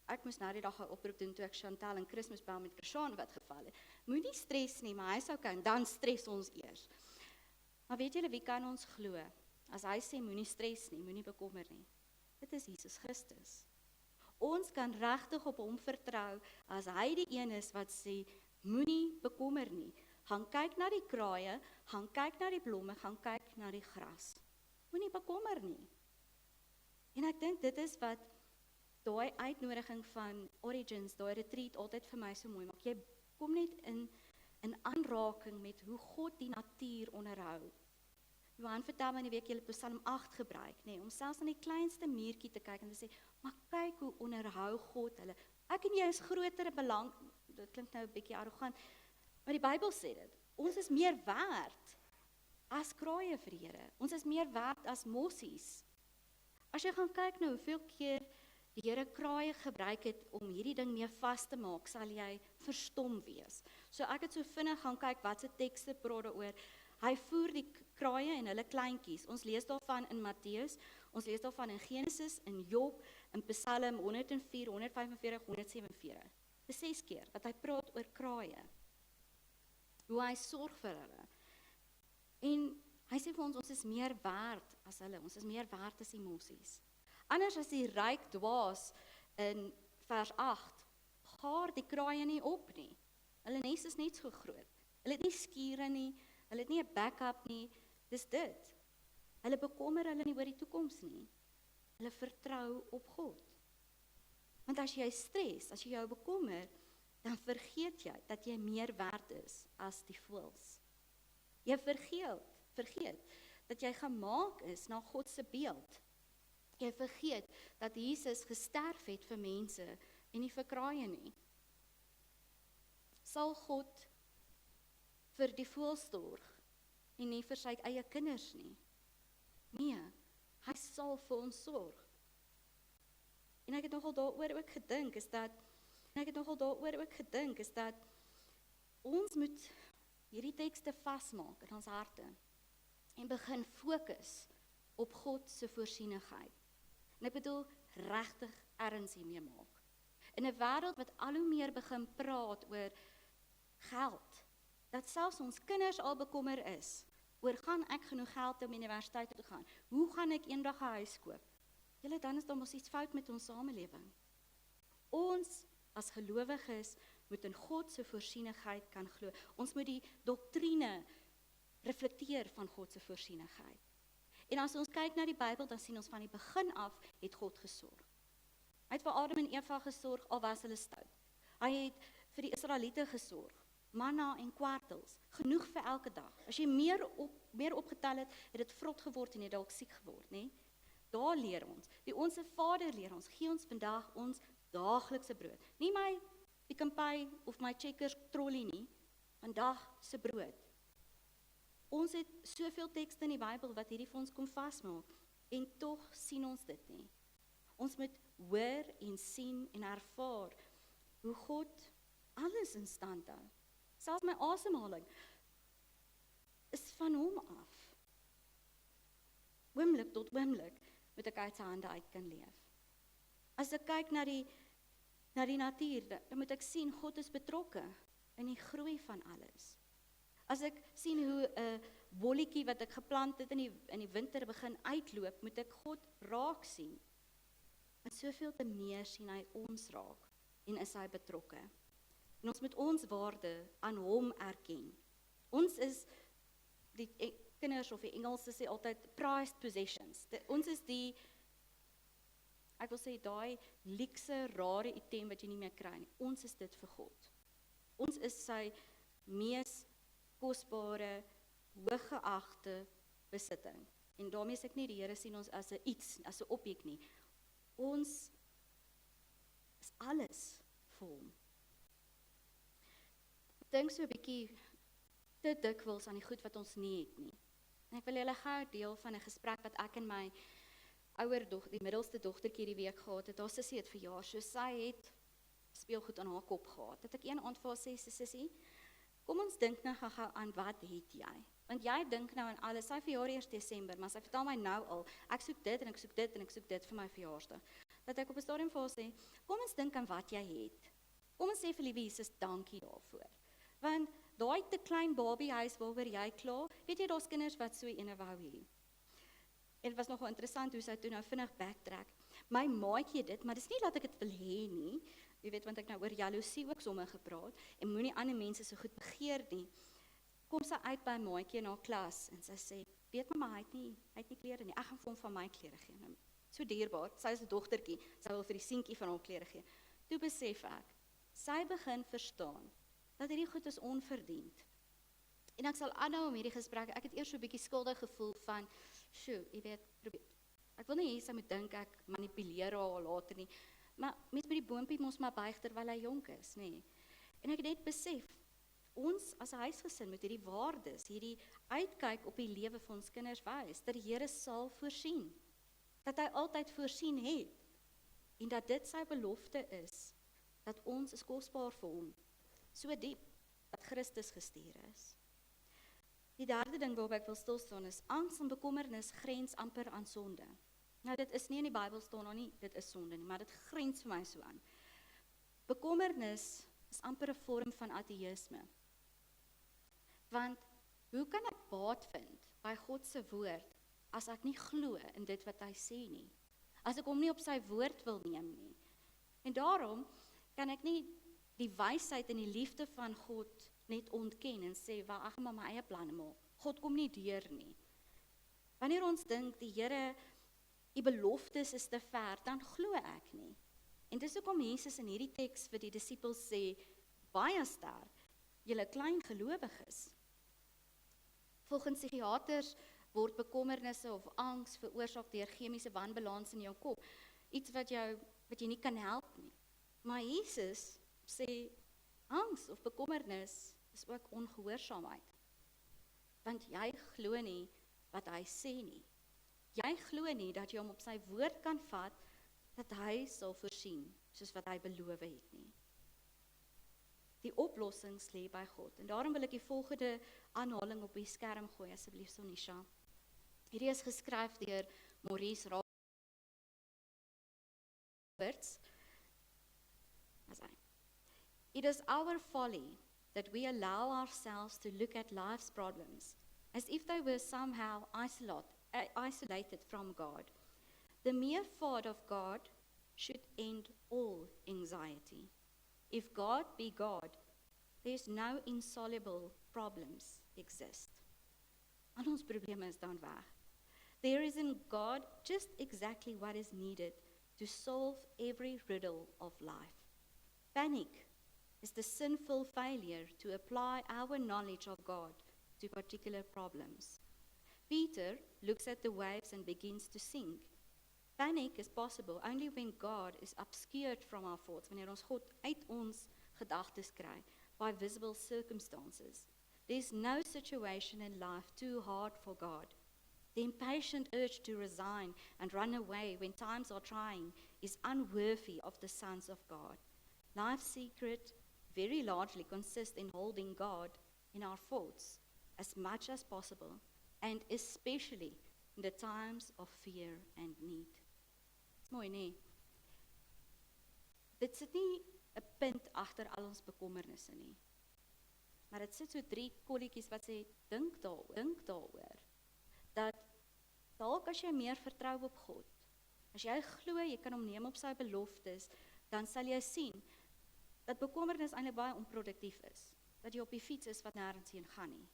Ek moes nou die dag 'n oproep doen, toe ek Chantal en Chris moes bel met Kershawn wat geval het. Moenie stres nie, maar hy sou kan, dan stres ons eers. Maar weet julle, wie kan ons glo? As hy sê, moenie stres nie, moenie bekommer nie. Dit is Jesus Christus. Ons kan regtig op hom vertrou, as hy die een is wat sê, moenie bekommer nie. Gaan kyk na die kraaie, gaan kyk na die blomme, gaan kyk na die gras. Moenie bekommer nie. En ek dink dit is wat daai uitnodiging van Origins, daai retreat altyd vir my so mooi maak. Jy kom net in aanraking met hoe God die natuur onderhou. Johan vertel my in die week, jy het Psalm 8 gebruik, om selfs aan die kleinste muurtjie te kyk en te sê, maar kyk hoe onderhou God hulle. Ek en jy is groter belang, dit klink nou 'n bietjie arrogant, maar die Bybel sê dit, ons is meer werd as kraaie vir die Here. Ons is meer werd as mossies. As jy gaan kyk nou hoeveel keer die Here kraaie gebruik het om hierdie ding mee vas te maak, sal jy verstom wees. So ek het so vinnig gaan kyk wat se tekste praat daaroor. Hy voer die kraaie en hulle kleintjies. Ons lees daarvan in Matteus, ons lees daarvan in Genesis, in Job, in Psalm 104, 145, 147. Dis 6 keer wat hy praat oor kraaie. Hoe hy sorg vir hulle. En hy sê vir ons is meer werd as hulle, ons is meer werd as emosies. Anders as die ryk dwaas in vers 8, gaar die kraaie nie op nie. Hulle nes is net so groot. Hulle het nie skure nie, hulle het nie 'n backup nie, dis dit. Hulle bekommer hulle nie oor die toekoms nie. Hulle vertrou op God. Want as jy stres, as jy jou bekommer, dan vergeet jy dat jy meer werd is as die voëls. Jy vergeet dat jy gemaak is na God se beeld. Jy vergeet dat Jesus gesterf het vir mense en nie vir kraaie nie. Sal God vir die voëls sorg en nie vir sy eie kinders nie? Nee, hy sal vir ons sorg. En ek het nogal daaroor ook gedink is dat ons moet hierdie tekste vasmaak in ons harte en begin fokus op God se voorsienigheid. En ek bedoel regtig erns hiermee maak. In 'n wêreld wat al hoe meer begin praat oor geld, dat selfs ons kinders al bekommer is oor gaan ek genoeg geld om universiteit toe te gaan? Hoe gaan ek eendag 'n huis koop? Julle, dan is daar mos iets fout met ons samelewing. Ons as gelowiges moet in God se voorsienigheid kan glo. Ons moet die doktrine reflekteer van God se voorsienigheid. En as ons kyk na die Bybel, dan sien ons van die begin af het God gesorg. Hy het vir Adam en Eva gesorg al was hulle stout. Hy het vir die Israeliete gesorg, manna en kwartels, genoeg vir elke dag. As jy meer opgetel het, het dit vrot geword en jy dalk siek geword, nê? Daar leer ons. Die Onse Vader leer ons, gee ons vandag ons daaglikse brood. Nie my Pick n Pay of my Checkers trolley nie, vandag se brood. Ons het soveel tekste in die Bybel wat hierdie vir ons kom vasmaak, en tog sien ons dit nie. Ons moet hoor en sien en ervaar hoe God alles in stand hou. Selfs my asemhaling is van hom af. Oomblik tot oomblik moet ek uit sy hande uit kan leef. As ek kyk na die natuur, dan moet ek sien God is betrokke in die groei van alles. As ek sien hoe 'n bolletjie wat ek geplant het in die winter begin uitloop, moet ek God raak sien. En soveel te meer sien hy ons raak en is hy betrokke. En ons moet ons waarde aan hom erken. Ons is die kinders of die Engelse sê altyd prized possessions. Ons is die, ek wil sê daai luukse, rare item wat jy nie meer kry nie. Ons is dit vir God. Ons is sy mees kosbare, hooggeagte besitting. En daarmee sê ek nie die Here sien ons as 'n iets, as 'n objek nie. Ons is alles vir hom. Ek dink so 'n bietjie te dikwels aan die goed wat ons nie het nie. En ek wil julle gou deel van 'n gesprek wat ek en my ouer dogter, die middelste dogtertjie die week gehad het. Haar sussie het verjaar, so sy het speelgoed aan haar kop gehad. Het ek een aand vir haar sê, sussie, kom ons dink nou gou aan wat het jy? Want jy dink nou aan alles. Sy verjaar eers Desember, maar sy vertel my nou al, ek soek dit en ek soek dit en ek soek dit vir my verjaarsdag. Dat ek op 'n stadium vir haar sê, kom ons dink aan wat jy het. Kom ons sê vir liewe Jesus dankie daarvoor. Want daai te klein babiehuis waaroor jy kla, weet jy daar's kinders wat so ene wou hê. En dit was nogal interessant hoe sy toe nou vinnig backtrack. My maatjie het dit, maar dis nie dat ek dit wil hê nie. Jy weet, want ek nou oor jaloesie ook sommer gepraat en moenie ander mense so goed begeer nie. Kom sy uit by maatjie in haar klas en sy sê, weet mamma, hy het nie klere nie. Ek gaan vir hom van my klere gee. Nou, so dierbaar. Sy is 'n dogtertjie. Sy wil vir die seentjie van haar klere gee. Toe besef ek, sy begin verstaan dat hierdie goed is onverdiend. En ek sal aanhou om hierdie gesprekke. Ek het eers so 'n bietjie skuldig gevoel van, sjoe, jy weet, ek wil nie hê sy moet dink ek manipuleer haar later nie. Maar mens met die boontjie mos maar buig terwyl hy jonk is, nê. En ek het net besef, ons as 'n huisgesin moet hierdie waardes, hierdie uitkyk op die lewe van ons kinders wys, dat die Here sal voorsien. Dat hy altyd voorsien het. En dat dit sy belofte is, dat ons is kosbaar vir hom. So diep, dat Christus gestuur is. Die derde ding waarop ek wil stilstaan is, angs en bekommernis grens amper aan sonde. Nou dit is nie in die Bybel staan daar nie, dit is sonde nie, maar dit grens vir my so aan. Bekommernis is amper 'n vorm van ateïsme. Want hoe kan ek baat vind by God se woord as ek nie glo in dit wat hy sê nie? As ek hom nie op sy woord wil neem nie. En daarom kan ek nie die wysheid en die liefde van God net ontken en sê, "Wel, ek gaan maar my eie planne maak. God kom nie deur nie." Wanneer ons dink die Here, die beloftes is te ver, dan glo ek nie. En dis hoekom Jesus in hierdie teks vir die disippels sê, baie sterk, julle klein gelowiges. Volgens psigiaters word bekommernisse of angs veroorsaak deur chemiese wanbalans in jou kop. Iets wat jy nie kan help nie. Maar Jesus sê, angs of bekommernis is ook ongehoorsaamheid. Want jy glo nie wat hy sê nie. Jy glo nie dat jy hom op sy woord kan vat, dat hy sal voorsien, soos wat hy beloof het nie. Die oplossings lê by God. En daarom wil ek die volgende aanhaling op die skerm gooi, asseblief Sonisha. Hierdie is geskryf deur Maurice Roberts. It is our folly that we allow ourselves to look at life's problems as if they were somehow isolated from God. The mere thought of God should end all anxiety. If God be God, there's no insoluble problems exist. Al ons probleme is dan weg. There is in God just exactly what is needed to solve every riddle of life. Panic is the sinful failure to apply our knowledge of God to particular problems. Peter looks at the waves and begins to sink. Panic is possible only when God is obscured from our thoughts, wanneer ons God uit ons gedagtes kry, by visible circumstances. There's no situation in life too hard for God. The impatient urge to resign and run away when times are trying is unworthy of the sons of God. Life's secret very largely consists in holding God in our thoughts as much as possible, and especially in the times of fear and need. Dis mooi, nee? Dit sit nie 'n punt agter al ons bekommernisse nie. Maar dit sit so 3 kolletjies wat sê, dink daaroor. Dat dalk as jy meer vertrou op God, as jy glo jy kan hom neem op sy beloftes, dan sal jy sien dat bekommernis eintlik baie onproduktief is. Dat jy op die fiets is wat nêrens heen gaan nie.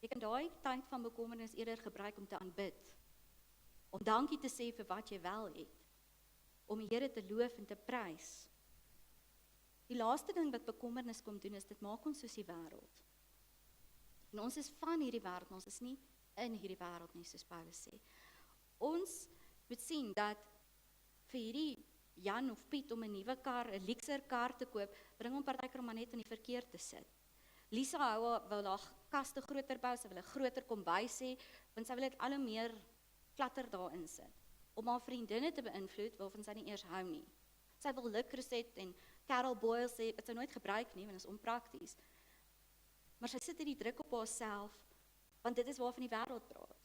Jy kan daai tyd van bekommernis eerder gebruik om te aanbid. Om dankie te sê vir wat jy wel het. Om die Here te loof en te prys. Die laaste ding wat bekommernis kom doen is, dit maak ons soos die wêreld. En ons is van hierdie wêreld, maar ons is nie in hierdie wêreld nie, soos Paulus sê. Ons moet sien dat vir hierdie Jan of Piet om 'n nuwe kar, 'n luxer kar te koop, bring hom partykeer maar net in die verkeer te sit. Lisa wil haar kaste groter bou, sy wil 'n groter kombuis hê, want sy wil dit al hoe meer klatter daarin sit. Om haar vriendinne te beïnvloed waarvan sy nie eers hou nie. Sy wil Le Creuset en Carol Boyle sê, dit sy nooit gebruik nie, want dit is onprakties. Maar sy sit hierdie druk op haarself, want dit is waarvan die wêreld praat.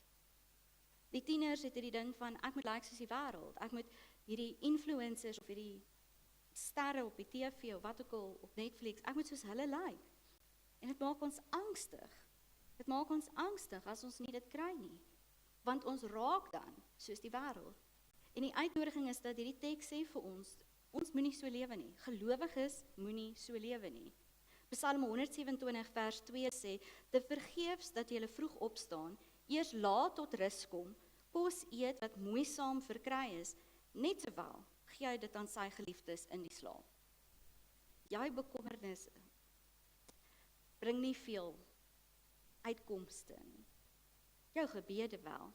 Die tieners het hierdie ding van, ek moet lyk soos die wêreld, ek moet hierdie influencers of hierdie sterre op die TV of wat ook al op Netflix, ek moet soos hulle lyk. En dit maak ons angstig. Dit maak ons angstig as ons nie dit kry nie. Want ons raak dan soos die wêreld. En die uitnodiging is dat hierdie teks sê vir ons moenie so lewe nie. Gelowiges moenie so lewe nie. Psalm 127 vers 2 sê, te vergeefs dat jy vroeg opstaan, eers laat tot rus kom, kos eet wat moeisaam verkry is, net sowel gee hy dit aan sy geliefdes in die slaap. Jou bekommernisse bring nie veel uitkomste nie. Jou gebede wel.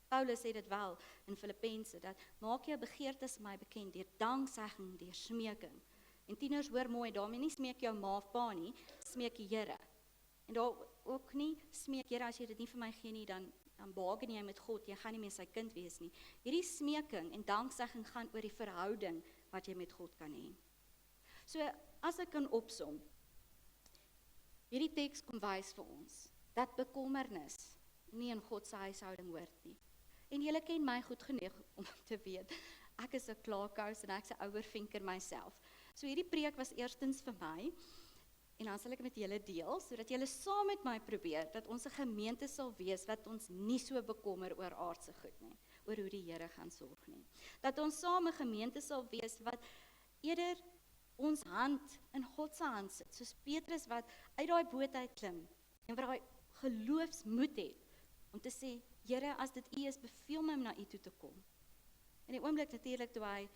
Paulus sê dit wel in Filippense, dat maak jou begeertes my bekend, deur danksegging, deur smeking. En tieners hoor mooi, daarmee nie smeek jou ma of pa nie, smeek die Here. En daar ook nie smeek, Here, as jy dit nie vir my gee nie, dan baken jy met God, jy gaan nie meer sy kind wees nie. Hierdie smeking en danksegging gaan oor die verhouding wat jy met God kan hê. So, as ek kan opsom, hierdie teks kom wys vir ons, dat bekommernis nie in God se huishouding hoort nie. En julle ken my goed genoeg om te weet, ek is 'n klaarkous en ek's 'n ouer vinker myself. So hierdie preek was eerstens vir my, en dan sal ek met julle deel, sodat julle saam met my probeer, dat ons 'n gemeente sal wees, wat ons nie so bekommer oor aardse goed nie, oor hoe die Here gaan sorg nie. Dat ons saam 'n gemeente sal wees, wat eerder ons hand in God se hand sit, soos Petrus wat uit daai boot uit klim, en wat daai geloofsmoed het, om te sê, Here, as dit U is, beveel my om na U toe te kom. In die oomblik natuurlik toe hy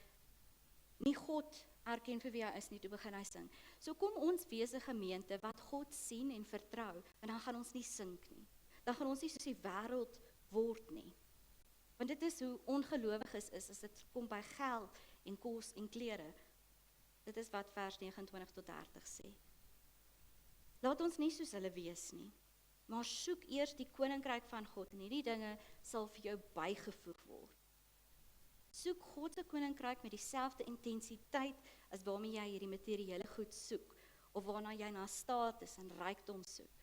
nie God erken vir wie hy is nie, toe begin hy sing. So kom ons wees 'n gemeente wat God sien en vertrou, en dan gaan ons nie sink nie. Dan gaan ons nie soos die wêreld word nie. Want dit is hoe ongelowiges is, as dit kom by geld en kos en klere. Dit is wat vers 29 tot 30 sê. Laat ons nie soos hulle wees nie, maar soek eers die koninkryk van God, en hierdie dinge sal vir jou bygevoeg word. Soek God se koninkryk met dieselfde intensiteit as waarmee jy hierdie materiële goed soek, of waarna jy na status en rykdom soek.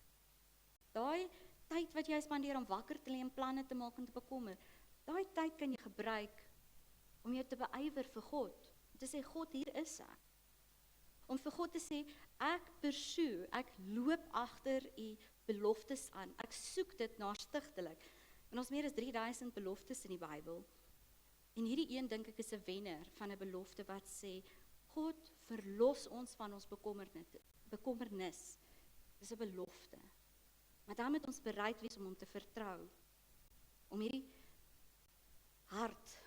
Daai tyd wat jy spandeer om wakker te lê en planne te maak en te bekommer, daai tyd kan jy gebruik om jou te beywer vir God, om te sê, God, hier is ek. Om vir God te sê, ek loop agter U beloftes aan, ek soek dit naastigtelik. En ons meer as 3000 beloftes in die Bybel. En hierdie een, dink ek, is 'n wenner van 'n belofte wat sê, God, verlos ons van ons bekommernis. Dis 'n belofte. Maar dan moet ons bereid wees om hom te vertrou. Om hierdie hart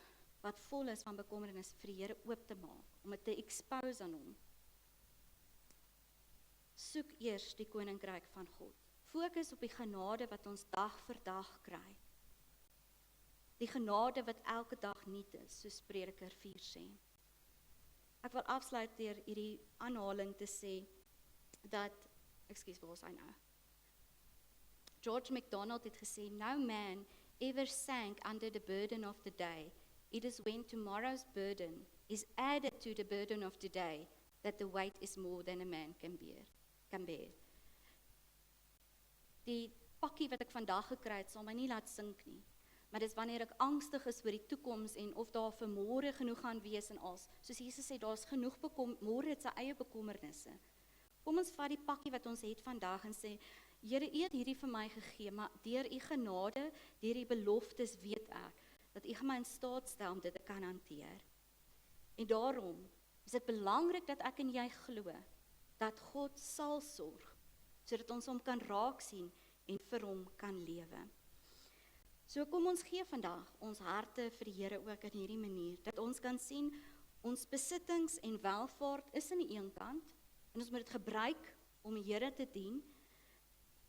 wat vol is van bekommernis vir die Here oop te maak, om dit te expose aan hom. Soek eers die koninkryk van God. Fokus op die genade wat ons dag vir dag kry. Die genade wat elke dag nuut is, soos Prediker 4 sê. Ek wil afsluit deur hierdie aanhaling te sê, dat, waar is hy nou? George MacDonald het gesê, no man ever sank under the burden of the day. It is when tomorrow's burden is added to the burden of today that the weight is more than a man can bear. Die pakkie wat ek vandag gekry het, sal my nie laat sink nie. Maar dis wanneer ek angstig is oor die toekoms en of daar vir môre genoeg gaan wees en als. Soos Jesus sê, daar's genoeg môre het sy eie bekommernisse. Kom ons vat die pakkie wat ons het vandag en sê, Here, U het hierdie vir my gegee, maar deur U genade, deur U beloftes weet ek, dat U my in staat stel om dit te kan hanteer. En daarom is dit belangrik dat ek en jy glo, dat God sal sorg, sodat ons hom kan raak sien en vir hom kan lewe. So kom ons gee vandag ons harte vir die Here ook in hierdie manier, dat ons kan sien, ons besittings en welvaart is aan die een kant, en ons moet dit gebruik om die Here te dien,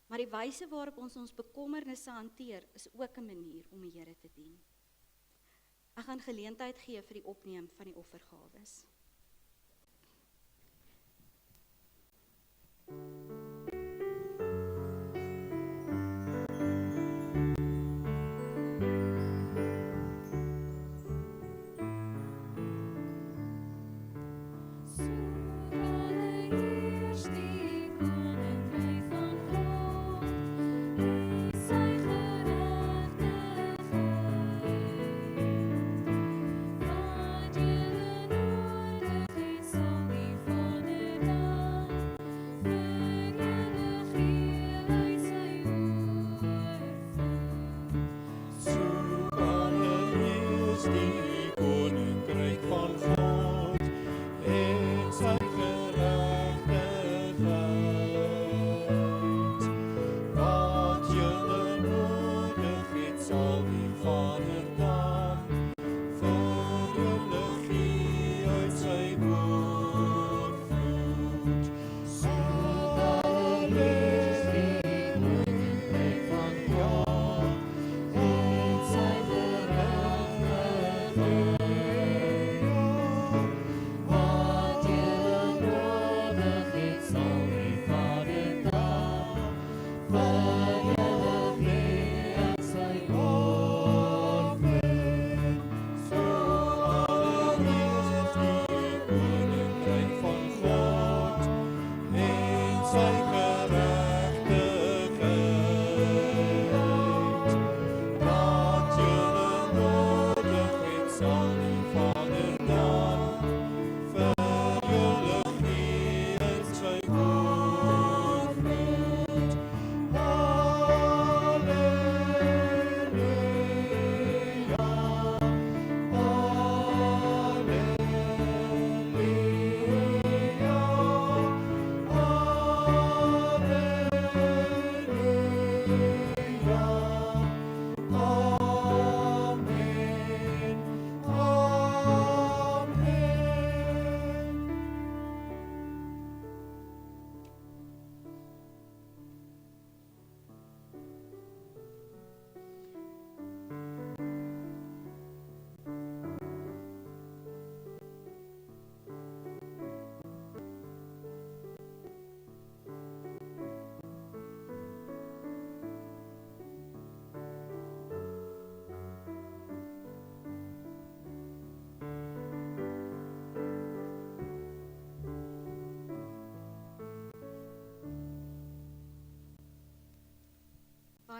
maar die wyse waarop ons ons bekommernisse hanteer, is ook 'n manier om die Here te dien. Ek gaan geleentheid gee vir die opneem van die offergawes. Van julle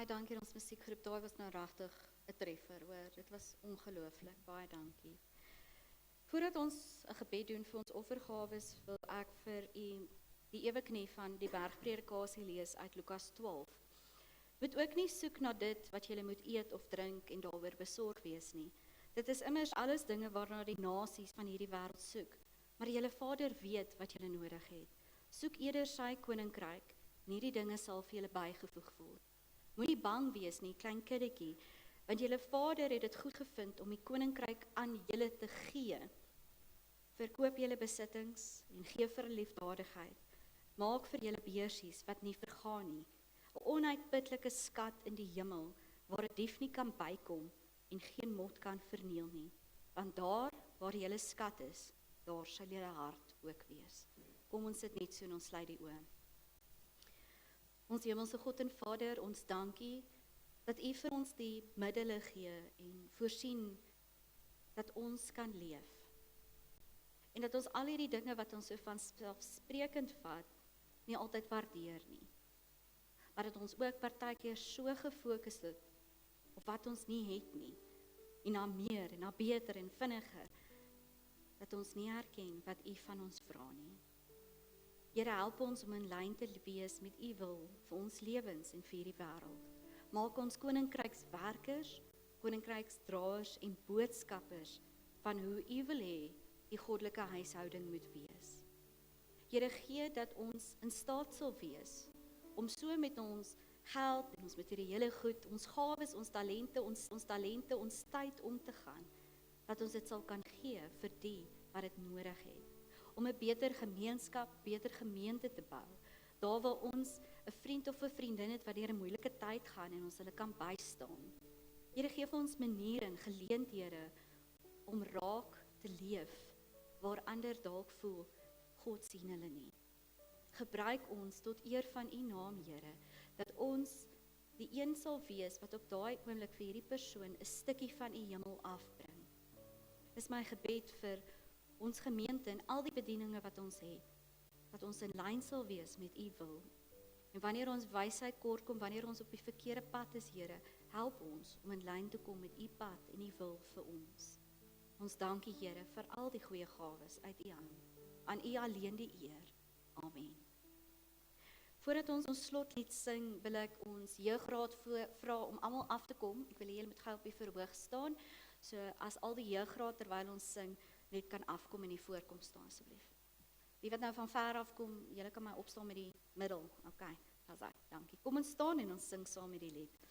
baie dankie aan ons musiekgroep. Daai was nou regtig 'n treffer, hoor. Dit was ongelooflik. Baie dankie. Voordat ons 'n gebed doen vir ons offergawes, wil ek vir u die eweknie van die bergpredikasie lees uit Lukas 12. Moet ook nie soek na dit wat julle moet eet of drink en daaroor besorg wees nie. Dit is immers alles dinge waarna die nasies van hierdie wêreld soek. Maar julle Vader weet wat julle nodig het. Soek eerder sy koninkryk en hierdie dinge sal vir julle bygevoeg word. Moenie bang wees nie, klein kindertjie, want julle Vader het dit goed gevind om die koninkryk aan julle te gee. Verkoop julle besittings en gee vir liefdadigheid. Maak vir julle beursies wat nie vergaan nie, 'n onuitputlike skat in die hemel, waar 'n dief nie kan bykom en geen mot kan verniel nie. Want daar waar julle skat is, daar sal julle hart ook wees. Kom ons sit net so en ons sluit die oë. Ons hemelse God en Vader, ons dankie dat U vir ons die middele gee en voorsien dat ons kan leef. En dat ons al hierdie dinge wat ons so vanselfsprekend vat, nie altyd waardeer nie. Maar dat ons ook partykeer so gefokus het op wat ons nie het nie, en na meer, en na beter en vinniger, dat ons nie herken wat U van ons vra nie. Here, help ons om in lyn te wees met U wil vir ons lewens en vir hierdie wêreld. Maak ons koninkrykswerkers, koninkryksdraers en boodskappers van hoe U wil hê die goddelike huishouding moet wees. Here, gee dat ons in staat sal wees om so met ons geld en ons materiële goed, ons gawes, ons talente, ons tyd om te gaan, dat ons dit sal kan gee vir die wat dit nodig het. Om 'n beter gemeenskap, beter gemeente te bou. Daar waar ons 'n vriend of 'n vriendin het wat deur 'n moeilike tyd gaan en ons hulle kan bystaan. Here, gee vir ons maniere en geleenthede om raak te leef waar ander dalk voel God sien hulle nie. Gebruik ons tot eer van U naam, Here, dat ons die een sal wees wat op daai oomblik vir hierdie persoon 'n stukkie van U hemel afbring. Dis my gebed vir ons gemeente en al die bedieninge wat ons het, dat ons in lyn sal wees met U wil. En wanneer ons wysheid kort kom, wanneer ons op die verkeerde pad is, Here, help ons om in lyn te kom met U pad en U wil vir ons. Ons dankie, Here, vir al die goeie gawes uit U hand. Aan U alleen die eer. Amen. Voordat ons slotlied sing, wil ek ons jeugraad vra om almal af te kom. Ek wil hê julle moet gou op die verhoog staan. So as al die jeugraad terwyl ons sing, net kan afkom en die voorkom staan asseblief. Wie wat nou van ver af kom, julle kan maar opstaan met die middel. OK, daar's hy. Dankie. Kom ons staan en ons sing saam met die lied.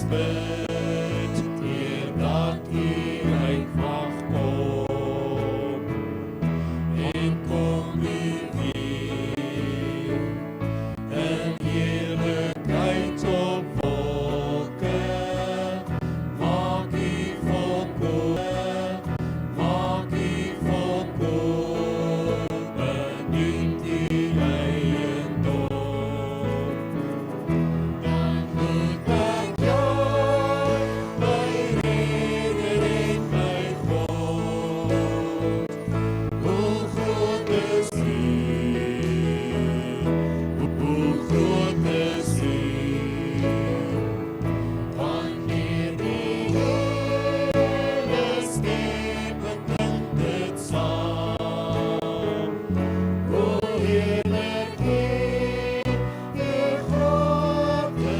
bid, Heer, dat U uit mag kom. En kom U weer, in heerlijkheid op wolken. Maak U volkomen, maak U volkomen, bedien U eiendom. Dan moet ek juich, my Redder en my God. Hoe groot is U, hoe groot is U, wanneer die hele skepping dink dit saam. Hoe heerlijk hier, U grote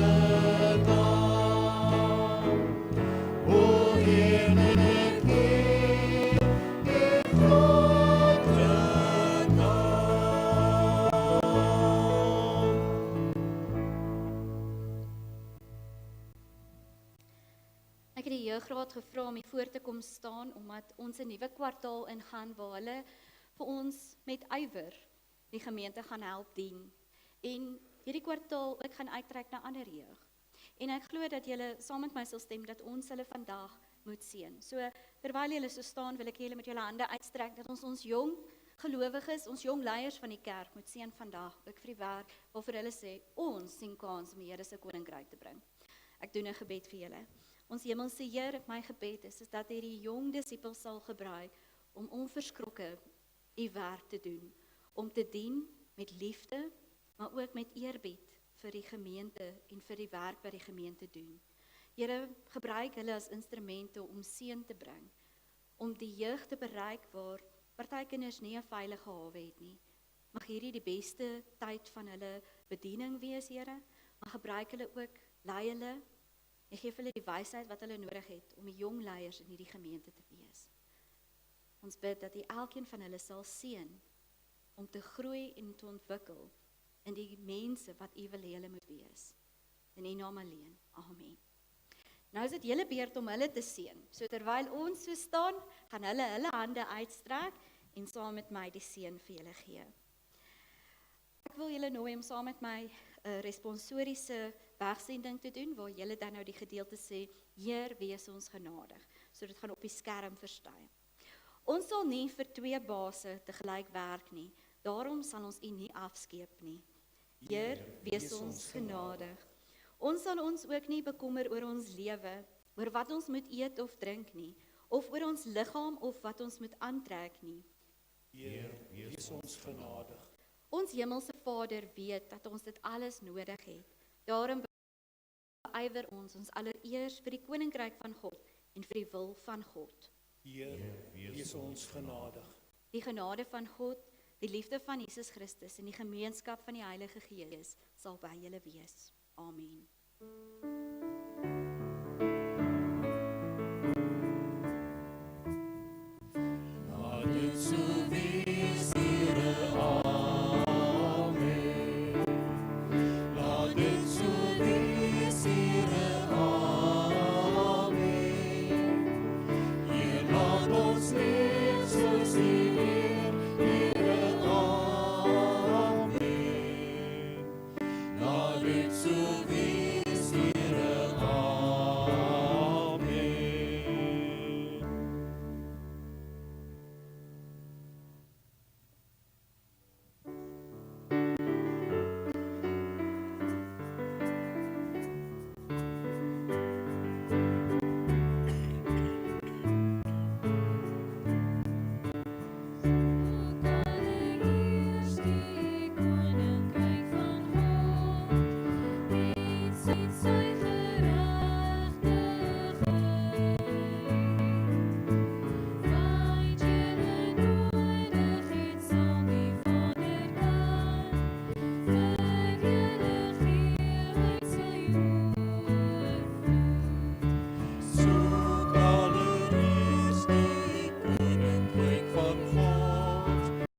naam. Hoe heerlijk hier, U grote naam. Ek het die jeugraad gevra om hier voor te kom staan omdat ons 'n nuwe kwartaal ingaan waar hulle vir ons met ywer die gemeente gaan help dien. En hierdie kwartaal ook gaan uittrek na ander jeug. En ek glo dat julle saam met my sal stem dat ons hulle vandag moet seën. So terwyl julle so staan, wil ek julle met julle hande uitstrek dat ons jong gelowiges, ons jong leiers van die kerk moet seën vandag, ook vir die werk waarvoor hulle sê ons sien kans om die Here se koninkryk te bring. Ek doen 'n gebed vir julle. Ons hemelse Heer, my gebed is dat U die jong disippels sal gebruik om onverskrokke U werk te doen, om te dien met liefde, maar ook met eerbied vir die gemeente en vir die werk wat die gemeente doen. Here, gebruik hulle as instrumente om seën te bring, om die jeug te bereik waar party kinders nie 'n veilige hawe het nie. Mag hierdie die beste tyd van hulle bediening wees, Here, maar gebruik hulle ook, lei hulle, en gee hulle die wysheid wat hulle nodig het om die jong leiers in hierdie gemeente te wees. Ons bid dat U elkeen van hulle sal seën om te groei en te ontwikkel in die mense wat U wil hê hulle moet wees. In U naam alleen. Amen. Nou is dit julle beurt om hulle te seën. So terwyl ons so staan, gaan hulle hande uitstrek en saam met my die seën vir julle gee. Ek wil julle nooi om saam met my 'n responsoriese wegsending te doen, waar julle dan nou die gedeelte sê, Heer, wees ons genadig. So dit gaan op die skerm verskyn. Ons sal nie vir 2 base tegelyk werk nie, daarom sal ons U nie afskeep nie. Heer, wees ons genadig. Ons sal ons ook nie bekommer oor ons lewe, oor wat ons moet eet of drink nie, of oor ons liggaam of wat ons moet aantrek nie. Heer, wees ons genadig. Ons hemelse Vader weet dat ons dit alles nodig het. Daarom beywer ons allereers vir die koninkryk van God en vir die wil van God. Heer, wees ons genadig. Die genade van God, die liefde van Jesus Christus en die gemeenskap van die Heilige Gees sal by julle wees. Amen.